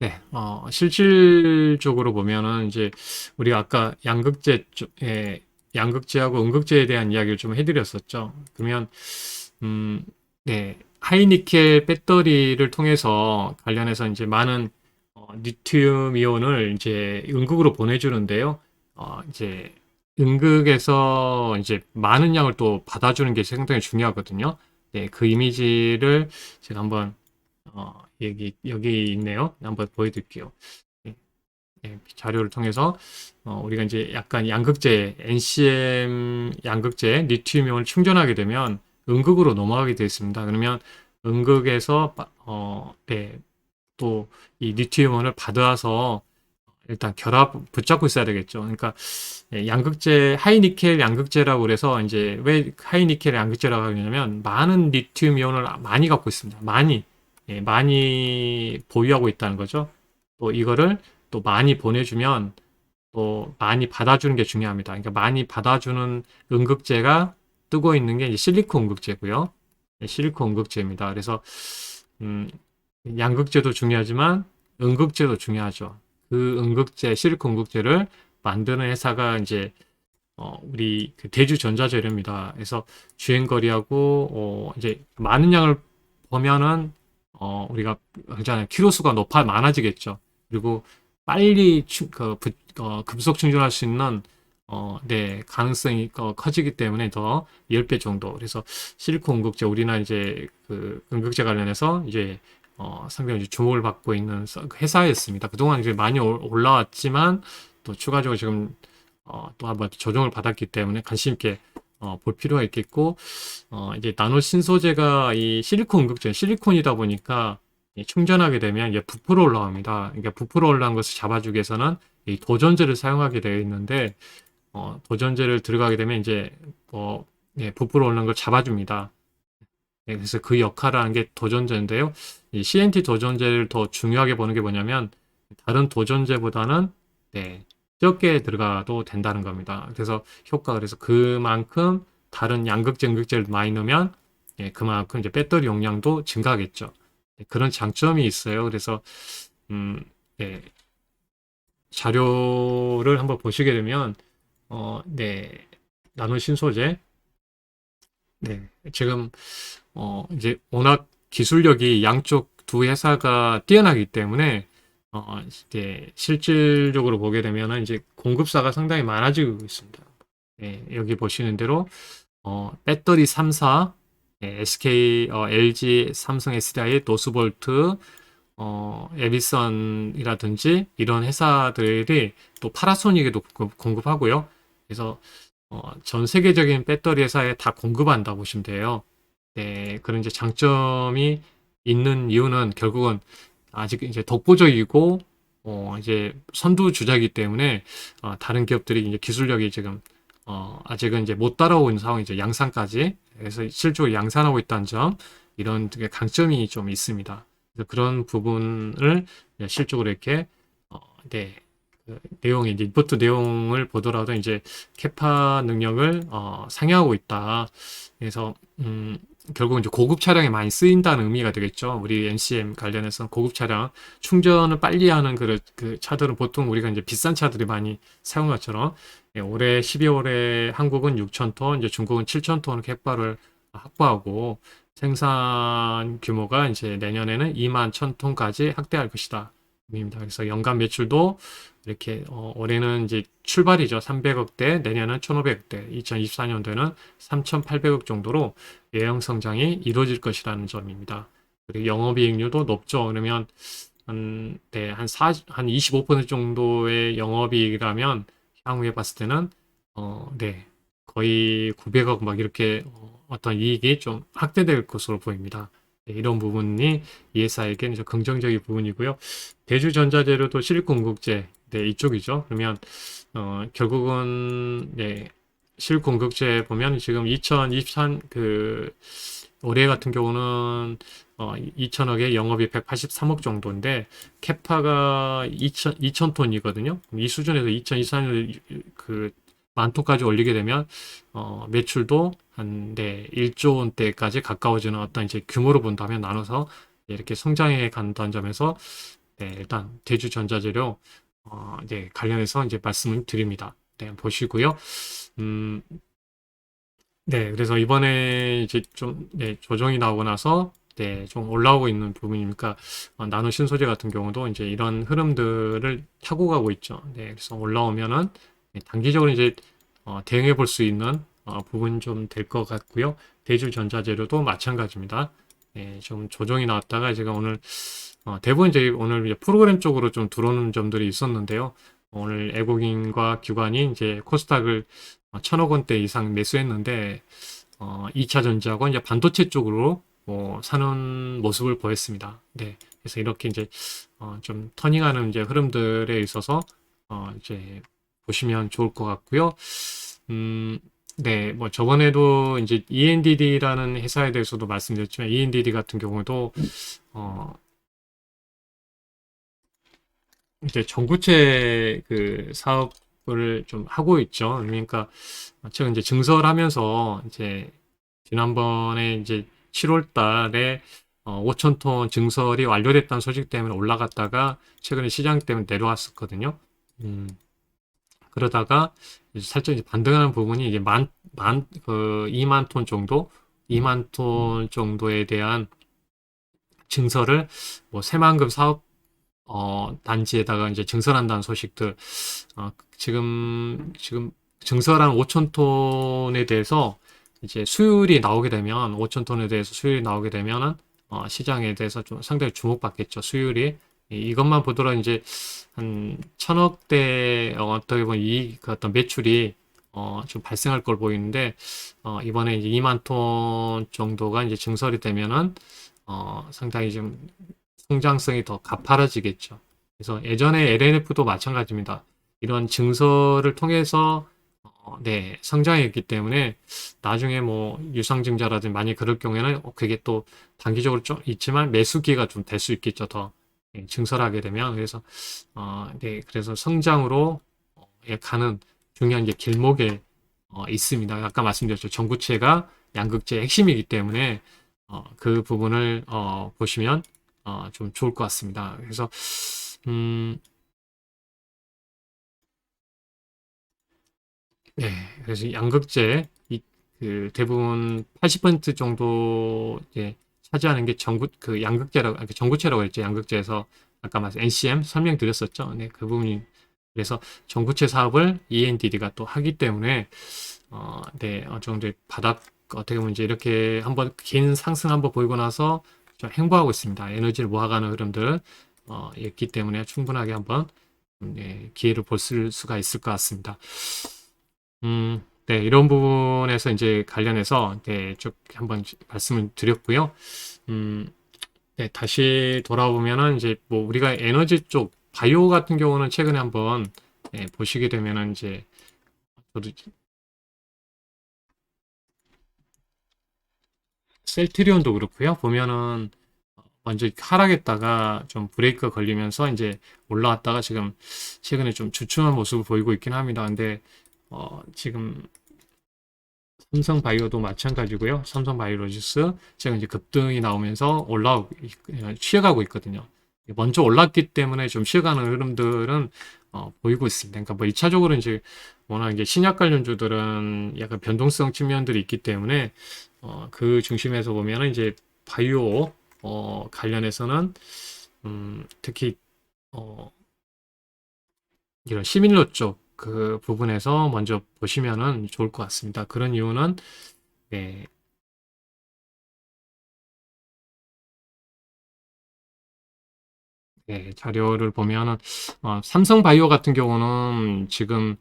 네, 실질적으로 보면은 이제 우리가 아까 양극재 쪽에 양극재하고 음극재에 대한 이야기를 좀 해드렸었죠. 그러면 네, 하이니켈 배터리를 통해서 관련해서 이제 많은 리튬 이온을 이제 음극으로 보내주는데요. 이제 음극에서 이제 많은 양을 또 받아주는 게 상당히 중요하거든요. 네, 그 이미지를 제가 한번 여기 있네요. 한번 보여드릴게요. 네, 네, 자료를 통해서 우리가 이제 약간 양극재, NCM 양극재 리튬이온을 충전하게 되면 음극으로 넘어가게 되어 있습니다. 그러면 음극에서 네, 또 이 리튬이온을 받아서 일단 붙잡고 있어야 되겠죠. 그러니까 예, 양극재, 하이니켈 양극재라고 그래서 이제 왜 하이니켈 양극재라고 하냐면 많은 리튬 이온을 많이 갖고 있습니다. 많이 보유하고 있다는 거죠. 또 이거를 또 많이 보내주면 또 많이 받아주는 게 중요합니다. 그러니까 많이 받아주는 음극재가 뜨고 있는 게 이제 실리콘 음극재고요. 네, 실리콘 음극재입니다. 그래서 음, 양극재도 중요하지만 음극재도 중요하죠. 그 음극재, 실리콘 음극재를 만드는 회사가 이제 우리 그 대주전자재료입니다. 그래서 주행거리하고 이제 많은 양을 보면은 우리가 그잖아요. 키로수가 많아지겠죠. 그리고 빨리 급속 충전할 수 있는 네, 가능성이 커지기 때문에 더 10배 정도. 그래서 실리콘 음극재 우리나 이제 그 음극재 관련해서 이제 상당히 이제 주목을 받고 있는 회사였습니다. 그동안 이제 많이 올라왔지만 또 추가적으로 지금 또 한번 조정을 받았기 때문에 관심 있게 볼 필요가 있겠고 이제 나노 신소재가 이 실리콘 음극재 실리콘이다 보니까 충전하게 되면 이제 부풀어 올라갑니다. 그러니까 부풀어 올라간 것을 잡아주기 위해서는 이 도전제를 사용하게 되어 있는데 도전제를 들어가게 되면 이제 부풀어 올라간 걸 잡아줍니다. 네, 그래서 그 역할을 하는 게 도전제인데요. 이 CNT 도전제를 더 중요하게 보는 게 뭐냐면 다른 도전제보다는 네, 적게 들어가도 된다는 겁니다. 그래서 그래서 그만큼 다른 양극재, 음극재를 많이 넣으면 예, 그만큼 이제 배터리 용량도 증가하겠죠. 네, 그런 장점이 있어요. 그래서 네, 자료를 한번 보시게 되면 네, 나노 신소재 네, 지금 이제 워낙 기술력이 양쪽 두 회사가 뛰어나기 때문에 이제 실질적으로 보게 되면은 이제 공급사가 상당히 많아지고 있습니다. 예, 여기 보시는 대로 배터리 3사, 예, SK, LG, 삼성 SDI, 노스볼트, 에비선이라든지 이런 회사들이 또 파나소닉에도 공급하고요. 그래서 전 세계적인 배터리 회사에 다 공급한다 보시면 돼요. 네, 그런 이제 장점이 있는 이유는 결국은 아직 이제 독보적이고 이제 선두주자이기 때문에 다른 기업들이 이제 기술력이 지금 아직은 이제 못 따라오고 있는 상황이죠. 양산까지. 그래서 실적으로 양산하고 있다는 점 이런 되게 강점이 좀 있습니다. 그래서 그런 부분을 실적으로 이렇게 네, 그 내용이 이제 리포트 내용을 보더라도 이제 캐파 능력을 상회하고 있다. 그래서 결국 이제 고급 차량에 많이 쓰인다는 의미가 되겠죠. 우리 NCM 관련해서 고급 차량 충전을 빨리 하는 그 차들은 보통 우리가 이제 비싼 차들이 많이 사용한 것처럼 예, 올해 12월에 한국은 6,000톤, 이제 중국은 7,000톤 캐파를 확보하고 생산 규모가 이제 내년에는 2만 1,000톤까지 확대할 것이다. 입니다. 그래서 연간 매출도 이렇게 올해는 이제 출발이죠. 300억대, 내년은 1,500억대, 2024년도에는 3,800억 정도로 예형 성장이 이루어질 것이라는 점입니다. 그리고 영업이익률도 높죠. 그러면 네, 한 25% 정도의 영업이익이라면 향후에 봤을 때는 네, 거의 900억 막 이렇게 어떤 이익이 좀 확대될 것으로 보입니다. 네, 이런 부분이 이 회사에게는 좀 긍정적인 부분이고요. 대주전자재료도 실리콘 공급재 네, 이쪽이죠. 그러면 결국은 네, 실리콘 공급재 보면 지금 2023 올해 같은 경우는 2천억에 영업이 183억 정도인데 캐파가 2천 톤이거든요. 이 수준에서 2024년 그 만톤까지 올리게 되면 매출도 한 네, 1조 원대까지 가까워지는 어떤 이제 규모로 본다면 나눠서 이렇게 성장해 간다는 점에서 네, 일단 대주전자재료 이제 관련해서 이제 말씀을 드립니다. 네, 보시고요. 음, 네, 그래서 이번에 이제 좀 네, 조정이 나오고 나서 네, 좀 올라오고 있는 부분이니까 나노 신소재 같은 경우도 이제 이런 흐름들을 타고 가고 있죠. 네, 그래서 올라오면은 네, 단기적으로 이제 대응해 볼 수 있는 부분이 좀 될 것 같고요. 대주전자재료도 마찬가지입니다. 네, 좀 조정이 나왔다가 제가 오늘 대부분 이제 오늘 이제 프로그램 쪽으로 좀 들어오는 점들이 있었는데요. 오늘 외국인과 기관이 이제 코스닥을 1,000억 원대 이상 매수했는데 2차 전지하고 이제 반도체 쪽으로 사는 모습을 보였습니다. 네, 그래서 이렇게 이제 좀 터닝하는 이제 흐름들에 있어서 이제 보시면 좋을 것 같고요. 네, 뭐 저번에도 이제 ENDD라는 회사에 대해서도 말씀드렸지만 ENDD 같은 경우도 어, 이제 전구체 그 사업을 좀 하고 있죠. 그러니까 최근 이제 증설을 하면서 이제 지난번에 이제 7월 달에 5천 톤 증설이 완료됐다는 소식 때문에 올라갔다가 최근에 시장 때문에 내려왔었거든요. 음, 그러다가 이제 살짝 이제 반등하는 부분이 이제 2만 톤 정도, 2만 톤 정도에 대한 증설을 뭐 새만금 사업 단지에다가 이제 증설한다는 소식들, 지금 증설한 5천 톤에 대해서 이제 수율이 나오게 되면, 5천 톤에 대해서 수율이 나오게 되면은, 시장에 대해서 좀 상당히 주목받겠죠, 수율이. 이것만 보더라도 이제 한 천억 대, 어떻게 보면 그 어떤 매출이, 좀 발생할 걸 보이는데, 이번에 이제 2만 톤 정도가 이제 증설이 되면은, 상당히 좀 성장성이 더 가파라지겠죠. 그래서 예전에 LNF도 마찬가지입니다. 이런 증설을 통해서 네, 성장했기 때문에 나중에 뭐 유상증자라든지 만약 그럴 경우에는 그게 또 단기적으로 좀 있지만 매수기가 좀 될 수 있겠죠. 더 증설하게 되면 그래서 네, 그래서 성장으로 가는 중요한 이제 길목에 있습니다. 아까 말씀드렸죠. 전구체가 양극재의 핵심이기 때문에 그 부분을 보시면 좀 좋을 것 같습니다. 그래서 음, 네, 그래서 양극재 그 대부분 80% 정도 이제 차지하는 게 그 양극재라고 그 전구체라고 했죠. 양극재에서 아까 말씀 NCM 설명드렸었죠. 네, 그 부분이 그래서 전구체 사업을 ENDD가 또 하기 때문에 네, 어느 정도의 바닥 어떻게 보면 이제 이렇게 한번 긴 상승 한번 보이고 나서 좀 횡보하고 있습니다. 에너지를 모아가는 흐름들 있기 때문에 충분하게 한번 네, 기회를 볼 수가 있을 것 같습니다. 네, 이런 부분에서 이제 관련해서 네, 쭉 한번 말씀을 드렸고요. 음, 네, 다시 돌아보면은 이제 뭐 우리가 에너지 쪽 바이오 같은 경우는 최근에 한번 네, 보시게 되면은 이제 저도 셀트리온도 그렇고요. 보면은 먼저 하락했다가 좀 브레이크가 걸리면서 이제 올라왔다가 지금 최근에 좀 주춤한 모습을 보이고 있긴 합니다. 근데 지금 삼성바이오도 마찬가지고요. 삼성바이오로지스 지금 이제 급등이 나오면서 쉬어가고 있거든요. 먼저 올랐기 때문에 좀 쉬어가는 흐름들은 보이고 있습니다. 그러니까 뭐 1차적으로 이제 워낙 이제 신약 관련주들은 약간 변동성 측면들이 있기 때문에 그 중심에서 보면은 이제 바이오 관련해서는 특히 어, 이런 시밀러 쪽 그 부분에서 먼저 보시면은 좋을 것 같습니다. 그런 이유는 네, 네, 자료를 보면은 삼성바이오 같은 경우는 지금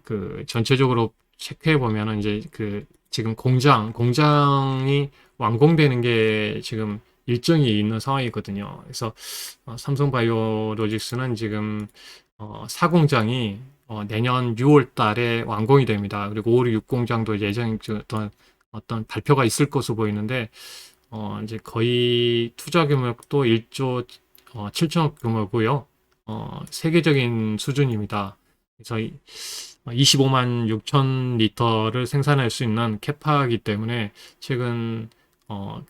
그 전체적으로 체크해 보면은 이제 그 지금 공장이 완공되는 게 지금 일정이 있는 상황이거든요. 그래서 삼성바이오로직스는 지금 4공장이 내년 6월 달에 완공이 됩니다. 그리고 5, 6 공장도 예정 어떤 발표가 있을 것으로 보이는데 이제 거의 투자 규모도 1조 7천억 규모고요. 세계적인 수준입니다. 그래서 25만 6천 리터를 생산할 수 있는 캐파이기 때문에 최근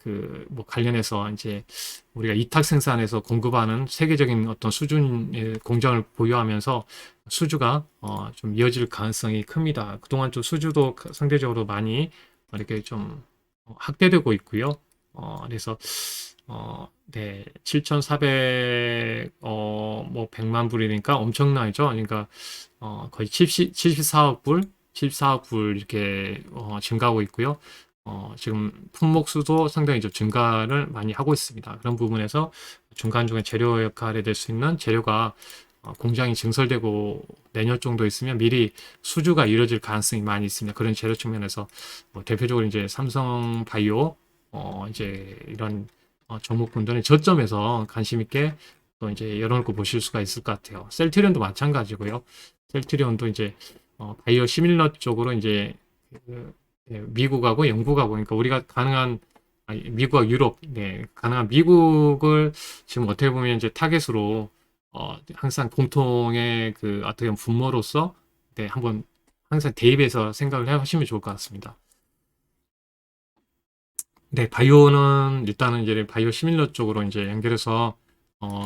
그 뭐 관련해서 이제 우리가 이탁 생산에서 공급하는 세계적인 어떤 수준의 공장을 보유하면서 수주가 좀 이어질 가능성이 큽니다. 그동안 좀 수주도 상대적으로 많이 이렇게 좀 확대되고 있고요. 그래서 네, 7,400 뭐 100만 불이니까 엄청나죠. 그러니까 거의 74억 불, 74억 불 이렇게 증가하고 있고요. 지금 품목 수도 상당히 좀 증가를 많이 하고 있습니다. 그런 부분에서 중간중간 재료 역할에 될 수 있는 재료가 공장이 증설되고 내년 정도 있으면 미리 수주가 이루어질 가능성이 많이 있습니다. 그런 재료 측면에서 뭐 대표적으로 이제 삼성 바이오 이제 이런 종목군들은 저점에서 관심 있게 또 이제 열어놓고 보실 수가 있을 것 같아요. 셀트리온도 마찬가지고요. 셀트리온도 이제 바이오 시밀러 쪽으로 이제 그, 미국하고 영국하고 그러니까 우리가 가능한 미국하고 유럽, 네, 가능한 미국을 지금 어떻게 보면 이제 타겟으로 항상 공통의 그 어떻게 보면 분모로서 네, 한번 항상 대입해서 생각을 하시면 좋을 것 같습니다. 네, 바이오는 일단은 이제 바이오 시밀러 쪽으로 이제 연결해서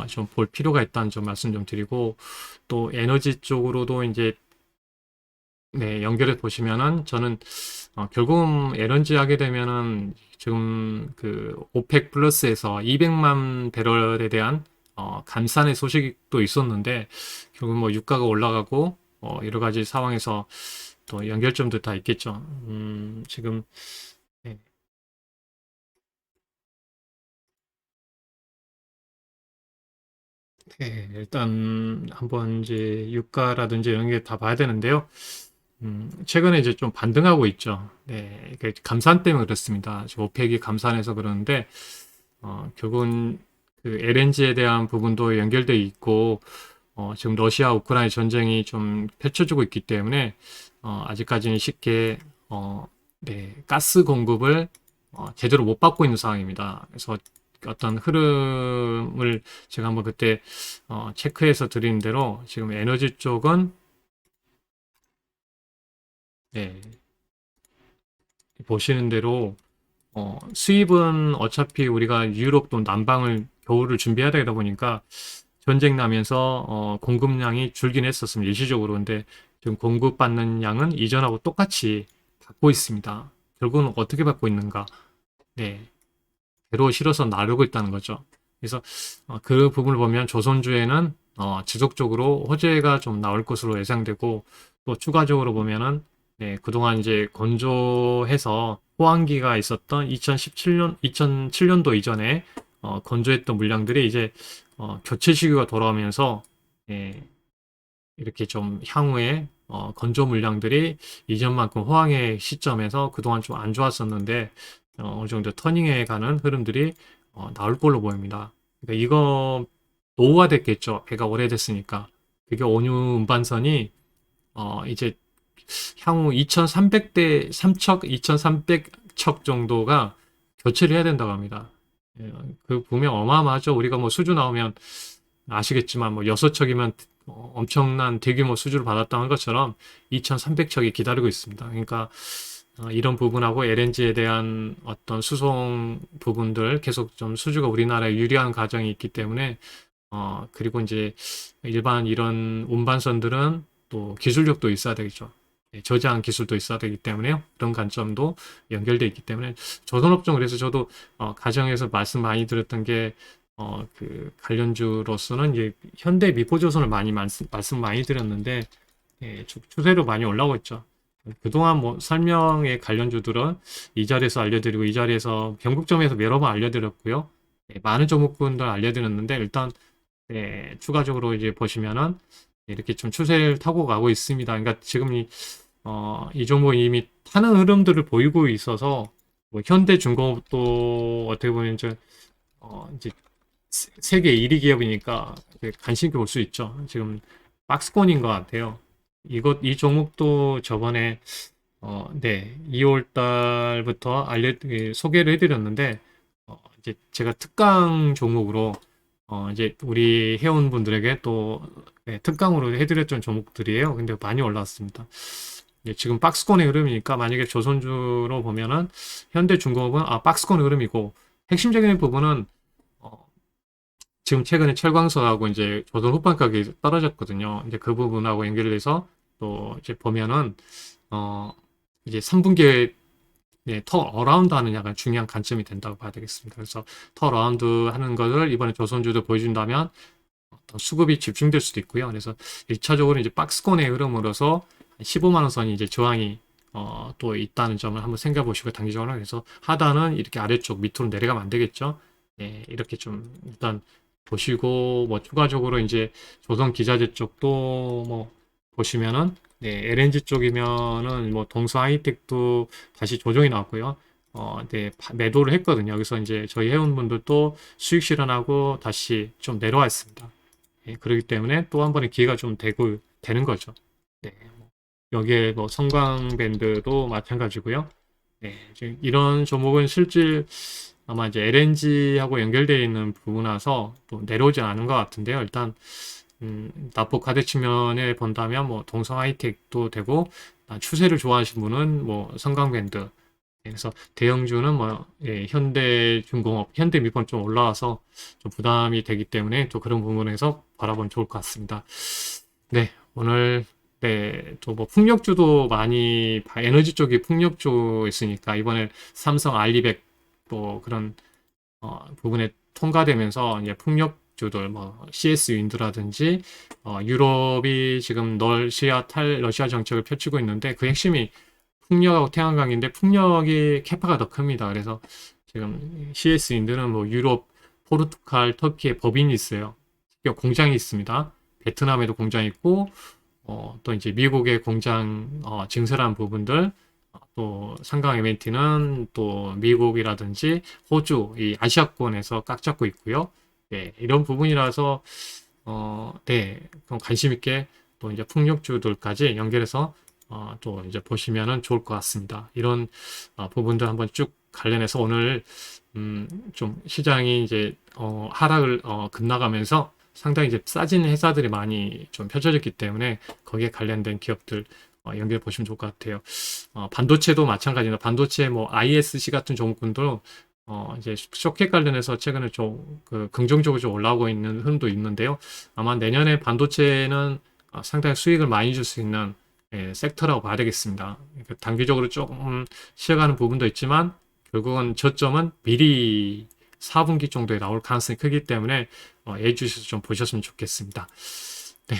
좀 볼 필요가 있다는 점 말씀 좀 드리고 또 에너지 쪽으로도 이제 네, 연결해 보시면은 저는 결국은 에너지 하게 되면은 지금 그 오펙 플러스에서 200만 배럴에 대한 감산의 소식도 있었는데 결국 뭐 유가가 올라가고 여러 가지 상황에서 또 연결점도 다 있겠죠. 지금 네, 네, 일단 한번 이제 유가라든지 이런 게 다 봐야 되는데요. 최근에 이제 좀 반등하고 있죠. 네, 이게 감산 때문에 그렇습니다. 지금 오펙이 감산해서 그러는데, 결국은 그 LNG에 대한 부분도 연결돼 있고, 지금 러시아 우크라이나 전쟁이 좀 펼쳐지고 있기 때문에, 아직까지는 쉽게, 네, 가스 공급을 제대로 못 받고 있는 상황입니다. 그래서 어떤 흐름을 제가 한번 그때 체크해서 드린 대로 지금 에너지 쪽은 네, 보시는 대로 수입은 어차피 우리가 유럽 또 남방을 겨울을 준비해야 되다 보니까 전쟁 나면서 공급량이 줄긴 했었습니다. 일시적으로. 근데 지금 공급받는 양은 이전하고 똑같이 받고 있습니다. 결국은 어떻게 받고 있는가? 네. 배로 실어서 나르고 있다는 거죠. 그래서 그 부분을 보면 조선주에는 지속적으로 호재가 좀 나올 것으로 예상되고 또 추가적으로 보면은 네, 그동안 이제 건조해서 호황기가 있었던 2017년, 2007년도 이전에 건조했던 물량들이 이제 교체 시기가 돌아오면서 예, 이렇게 좀 향후에 건조 물량들이 이전만큼 호황의 시점에서 그동안 좀 안 좋았었는데 어느 정도 터닝해 가는 흐름들이 나올 걸로 보입니다. 그러니까 이거 노후화됐겠죠. 배가 오래됐으니까. 그게 온유 운반선이 이제 향후 2300대 3척, 2300척 정도가 교체를 해야 된다고 합니다. 예, 그 보면 어마어마하죠. 우리가 뭐 수주 나오면 아시겠지만 뭐 6척이면 엄청난 대규모 수주를 받았다는 것처럼 2300척이 기다리고 있습니다. 그러니까 이런 부분하고 LNG에 대한 어떤 수송 부분들 계속 좀 수주가 우리나라에 유리한 과정이 있기 때문에 그리고 이제 일반 이런 운반선들은 또 기술력도 있어야 되겠죠. 예, 저장 기술도 있어야 되기 때문에요. 그런 관점도 연결돼 있기 때문에 조선업종 그래서 저도 가정에서 말씀 많이 드렸던 게 그 관련주로서는 이제 현대 미포조선을 많이 말씀 많이 드렸는데 예, 추세로 많이 올라오고 있죠. 그동안 뭐 설명의 관련주들은 이 자리에서 알려드리고 이 자리에서 변곡점에서 여러 번 알려드렸고요. 예, 많은 종목군들 알려드렸는데 일단 네, 추가적으로 이제 보시면은 이렇게 좀 추세를 타고 가고 있습니다. 그러니까 지금 이 종목이 이미 타는 흐름들을 보이고 있어서 뭐 현대중공업도 어떻게 보면 이제 세계 1위 기업이니까 관심 있게 볼 수 있죠. 지금 박스권인 것 같아요. 이 종목도 저번에 네, 2월 달부터 소개를 해드렸는데 이제 제가 특강 종목으로 이제 우리 회원분들에게 또 네, 특강으로 해드렸던 종목들이에요. 근데 많이 올랐습니다. 예, 지금 박스권의 흐름이니까 만약에 조선주로 보면은 현대중공업은 박스권의 흐름이고 핵심적인 부분은 어, 지금 최근에 철광석하고 이제 조선 후반 가격이 떨어졌거든요. 이제 그 부분하고 연결돼서 또 이제 보면은 어 이제 3분기에 턴 어라운드 하는 약간 중요한 관점이 된다고 봐야 되겠습니다. 그래서 턴 어라운드 하는 것을 이번에 조선주도 보여준다면 어떤 수급이 집중될 수도 있고요. 그래서 1차적으로 이제 박스권의 흐름으로서 15만 원 선이 이제 저항이 또 있다는 점을 한번 생각해 보시고 단기적으로 그래서 하단은 이렇게 아래쪽 밑으로 내려가면 안 되겠죠. 네, 이렇게 좀 일단 보시고 뭐 추가적으로 이제 조선 기자재 쪽도 뭐 보시면은 네, LNG 쪽이면은 뭐 동서 하이텍도 다시 조정이 나왔고요. 네, 매도를 했거든요. 그래서 이제 저희 회원분들도 수익 실현하고 다시 좀 내려왔습니다. 예, 그렇기 때문에 또 한 번의 기회가 좀 되는 거죠. 네, 뭐 여기에 뭐 성광밴드도 마찬가지고요. 네, 지금 이런 종목은 실질 아마 이제 LNG하고 연결되어 있는 부분이라서 또 내려오지 않은 것 같은데요. 일단 납부 과대 측면에 본다면 뭐 동성 하이텍도 되고, 추세를 좋아하시는 분은 뭐 성강밴드, 그래서 대형주는 뭐 예, 현대중공업, 현대미폰 좀 올라와서 좀 부담이 되기 때문에 또 그런 부분에서 바라보면 좋을 것 같습니다. 네, 오늘 네, 또 뭐 풍력주도 많이 에너지 쪽이 풍력주 있으니까 이번에 삼성 알리백 또 그런 부분에 통과되면서 이제 풍력주들 뭐 CS 윈드라든지 유럽이 지금 러시아 러시아 정책을 펼치고 있는데 그 핵심이 풍력하고 태양광인데 풍력이 캐파가 더 큽니다. 그래서 지금 CS 윈드는 뭐 유럽, 포르투갈, 터키에 법인이 있어요. 공장이 있습니다. 베트남에도 공장이 있고 또 이제 미국의 공장 증설한 부분들 또 상강 MNT는 또 미국이라든지 호주, 이 아시아권에서 꽉 잡고 있고요. 네, 이런 부분이라서 네, 그럼 관심 있게 또 이제 풍력주들까지 연결해서 또 이제 보시면은 좋을 것 같습니다. 이런 부분들 한번 쭉 관련해서 오늘 좀 시장이 이제 하락을 급나가면서 상당히 이제 싸진 회사들이 많이 좀 펼쳐졌기 때문에 거기에 관련된 기업들 연결해 보시면 좋을 것 같아요. 반도체도 마찬가지입니다. 반도체 뭐 ISC 같은 종목군도 이제 쇼켓 관련해서 최근에 좀 그 긍정적으로 좀 올라오고 있는 흐름도 있는데요. 아마 내년에 반도체는 상당히 수익을 많이 줄 수 있는 섹터라고 봐야 되겠습니다. 그러니까 단기적으로 조금 쉬어가는 부분도 있지만 결국은 저점은 미리 4분기 정도에 나올 가능성이 크기 때문에 예주셔서 좀 보셨으면 좋겠습니다. 네,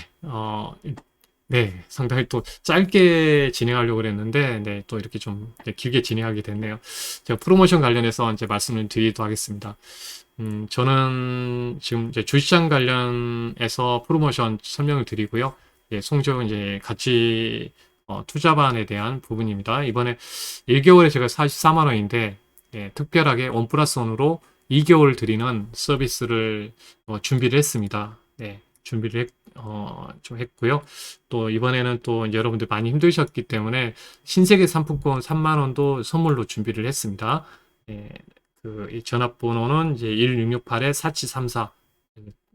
네, 상당히 또 짧게 진행하려고 그랬는데, 네, 또 이렇게 좀 길게 진행하게 됐네요. 제가 프로모션 관련해서 이제 말씀을 드리도록 하겠습니다. 저는 지금 이제 주시장 관련해서 프로모션 설명을 드리고요. 예, 송적은 이제 같이 투자반에 대한 부분입니다. 이번에 1개월에 제가 44만 원인데, 예, 특별하게 원 플러스 원으로 2개월 드리는 서비스를 준비를 했습니다. 네, 준비를 좀 했고요. 또 이번에는 또 여러분들 많이 힘드셨기 때문에 신세계 상품권 3만 원도 선물로 준비를 했습니다. 예, 이 전화번호는 이제 1668-4734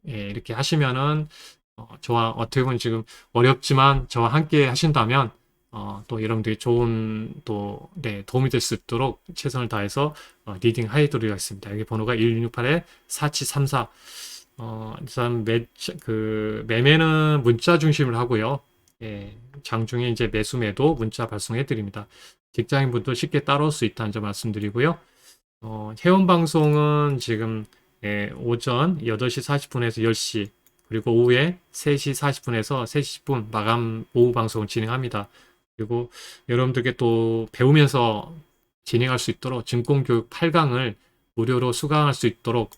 예, 이렇게 하시면은 저와 어떻게 보면 지금 어렵지만 저와 함께 하신다면 또 여러분들이 좋은 또 네, 도움이 될 수 있도록 최선을 다해서 리딩 해드리도록 하겠습니다. 여기 번호가 1668-4734 일단 매매는 문자 중심으로 하고요. 예, 장중에 이제 매수 매도 문자 발송해 드립니다. 직장인분도 쉽게 따라올 수 있다는 점 말씀드리고요. 회원 방송은 지금 오전 8시 40분에서 10시 그리고 오후에 3시 40분에서 3시 10분 마감 오후 방송을 진행합니다. 그리고 여러분들께 또 배우면서 진행할 수 있도록 증권교육 8강을 무료로 수강할 수 있도록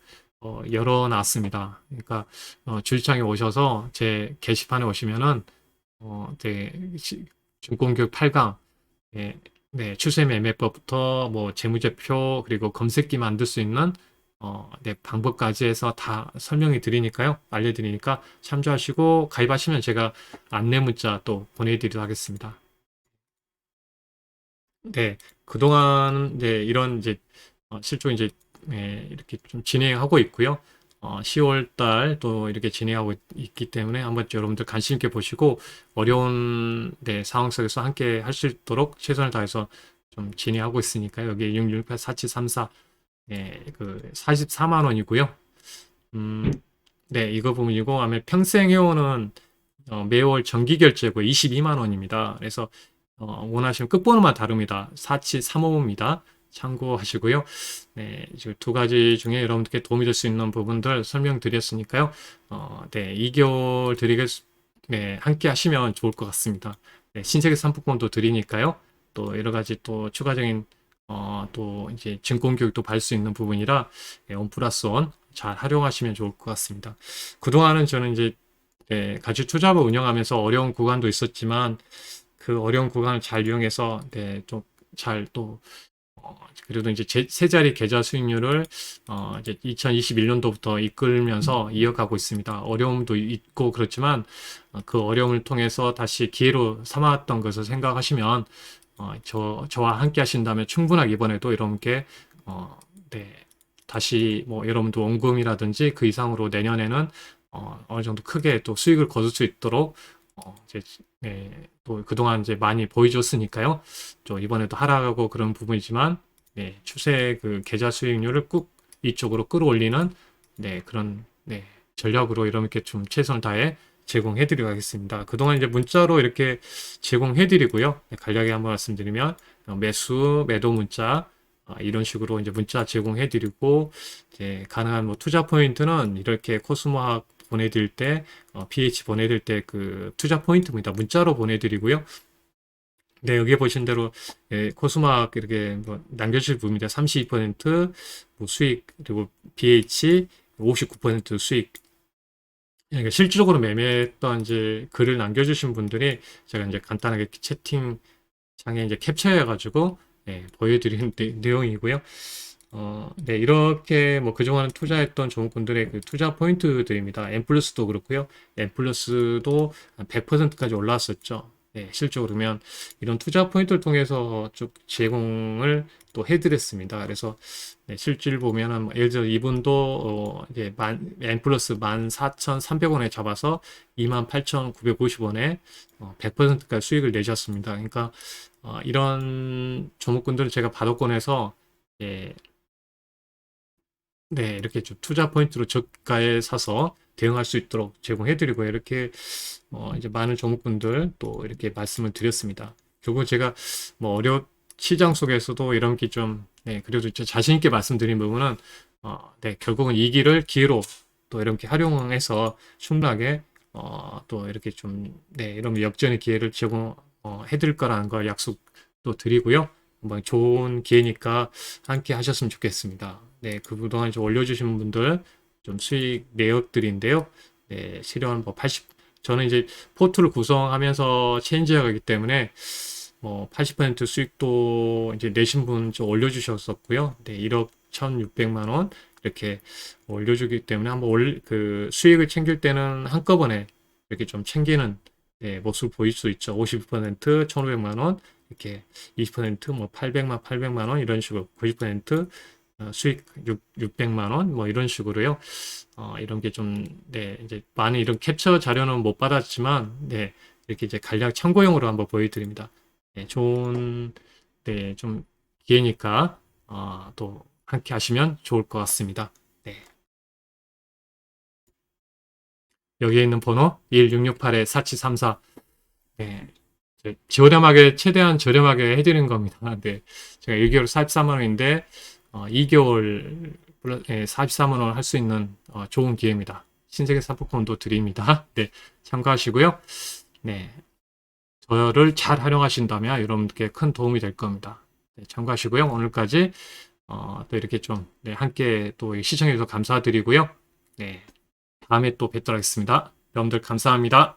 열어놨습니다. 그러니까 주식창에 오셔서 제 게시판에 오시면은 네, 증권교육 8강 네, 추세 매매법부터 뭐 재무제표 그리고 검색기 만들 수 있는 네, 방법까지 해서 다 설명해 드리니까요. 알려드리니까 참조하시고 가입하시면 제가 안내 문자 또 보내드리도록 하겠습니다. 네, 그동안 네, 이런 이제 실종 이제 이렇게 좀 진행하고 있고요. 10월 달 또 이렇게 진행하고 있기 때문에 한번 여러분들 관심 있게 보시고 어려운 네, 상황 속에서 함께 할 수 있도록 최선을 다해서 좀 진행하고 있으니까요. 여기 6668-4734 그 44만 원이고요. 네, 이거 부분이고 아마 평생 회원은 매월 정기 결제고 22만 원입니다. 그래서 원하시면 끝번호만 다릅니다. 4735입니다. 참고하시고요. 네, 이제 두 가지 중에 여러분들께 도움이 될 수 있는 부분들 설명드렸으니까요. 네, 2개월 네, 함께 하시면 좋을 것 같습니다. 네, 신세계 상품권도 드리니까요. 또 여러 가지 또 추가적인 또 이제 증권 교육도 받을 수 있는 부분이라 원 플러스 원 잘 활용하시면 좋을 것 같습니다. 그동안은 저는 이제 같이 투자부 운영하면서 어려운 구간도 있었지만 그 어려운 구간을 잘 이용해서 네, 좀 잘 또 그래도 이제 세 자리 계좌 수익률을 이제 2021년도부터 이끌면서 이어가고 있습니다. 어려움도 있고 그렇지만 그 어려움을 통해서 다시 기회로 삼았던 것을 생각하시면 저와 함께 하신다면 충분하게 이번에도 여러분께 네, 다시 뭐 여러분도 원금이라든지 그 이상으로 내년에는 어느 정도 크게 또 수익을 거둘 수 있도록 이제 또 그동안 이제 많이 보여줬으니까요. 또 이번에도 하락하고 그런 부분이지만 추세 그 계좌 수익률을 꾹 이쪽으로 끌어올리는 그런 전략으로 이렇게 좀 최선을 다해 제공해드리고 하겠습니다. 그동안 이제 문자로 이렇게 제공해드리고요. 간략히 한번 말씀드리면 매수, 매도 문자 이런 식으로 이제 문자 제공해드리고 이제 가능한 뭐 투자 포인트는 이렇게 코스모학 보내드릴 때 PH 보내드릴 때 그 투자 포인트입니다. 문자로 보내드리고요. 네, 여기 보신 대로 코스모학 이렇게 뭐 남겨주실 부분입니다. 32%뭐 수익 그리고 BH 59% 수익. 그러니까 실질적으로 매매했던 이제 글을 남겨주신 분들이 제가 이제 간단하게 채팅창에 이제 캡처해가지고 보여드리는 내용이고요. 네, 이렇게 뭐 그동안 투자했던 종목분들의 그 투자 포인트들입니다. 엠플러스도 그렇고요. 엠플러스도 100%까지 올라왔었죠. 네, 실적으로 그러면 이런 투자 포인트를 통해서 쭉 제공을 또 해드렸습니다. 그래서 실질 보면은 예를 들어 이분도 이제 엠플러스 14,300원에 잡아서 28,950원에 100%까지 수익을 내셨습니다. 그러니까 이런 종목군들을 제가 바도권에서 이렇게 좀 투자 포인트로 저가에 사서 대응할 수 있도록 제공해드리고 이렇게 이제 많은 종목분들 또 이렇게 말씀을 드렸습니다. 결국 제가 뭐 시장 속에서도 이런 게 좀 그래도 자신 있게 말씀드린 부분은 결국은 이 길을 기회로 또 이렇게 활용해서 충분하게 또 이렇게 좀 이런 역전의 기회를 제공해드릴 거라는 걸 약속도 드리고요. 뭐 좋은 기회니까 함께 하셨으면 좋겠습니다. 그동안 좀 올려주신 분들 좀 수익 내역들인데요. 실현 뭐 저는 이제 포트를 구성하면서 체인지하기 때문에 뭐 80% 수익도 이제 내신 분 좀 올려주셨었고요. 1억 1,600만 원 이렇게 올려주기 때문에 한번 그 수익을 챙길 때는 한꺼번에 이렇게 좀 챙기는 모습을 보일 수 있죠. 50%, 1,500만 원 이렇게 20%뭐 800만 원 이런 식으로 90% 수익 600만 원 뭐 이런 식으로요. 이런 게 좀 이제 많이 이런 캡처 자료는 못 받았지만 이렇게 이제 간략 참고용으로 한번 보여드립니다. 좋은 좀 기회니까 또 함께 하시면 좋을 것 같습니다. 여기에 있는 번호 1668-4734 저렴하게 최대한 저렴하게 해드리는 겁니다. 제가 1개월 43만 원인데 2개월 43만 원 할 수 있는 좋은 기회입니다. 신세계 상품권도 드립니다. 참고하시고요. 저를 잘 활용하신다면 여러분께 큰 도움이 될 겁니다. 참고하시고요. 오늘까지 또 이렇게 좀 함께 또 시청해 주셔서 감사드리고요. 다음에 또 뵙도록 하겠습니다. 여러분들 감사합니다.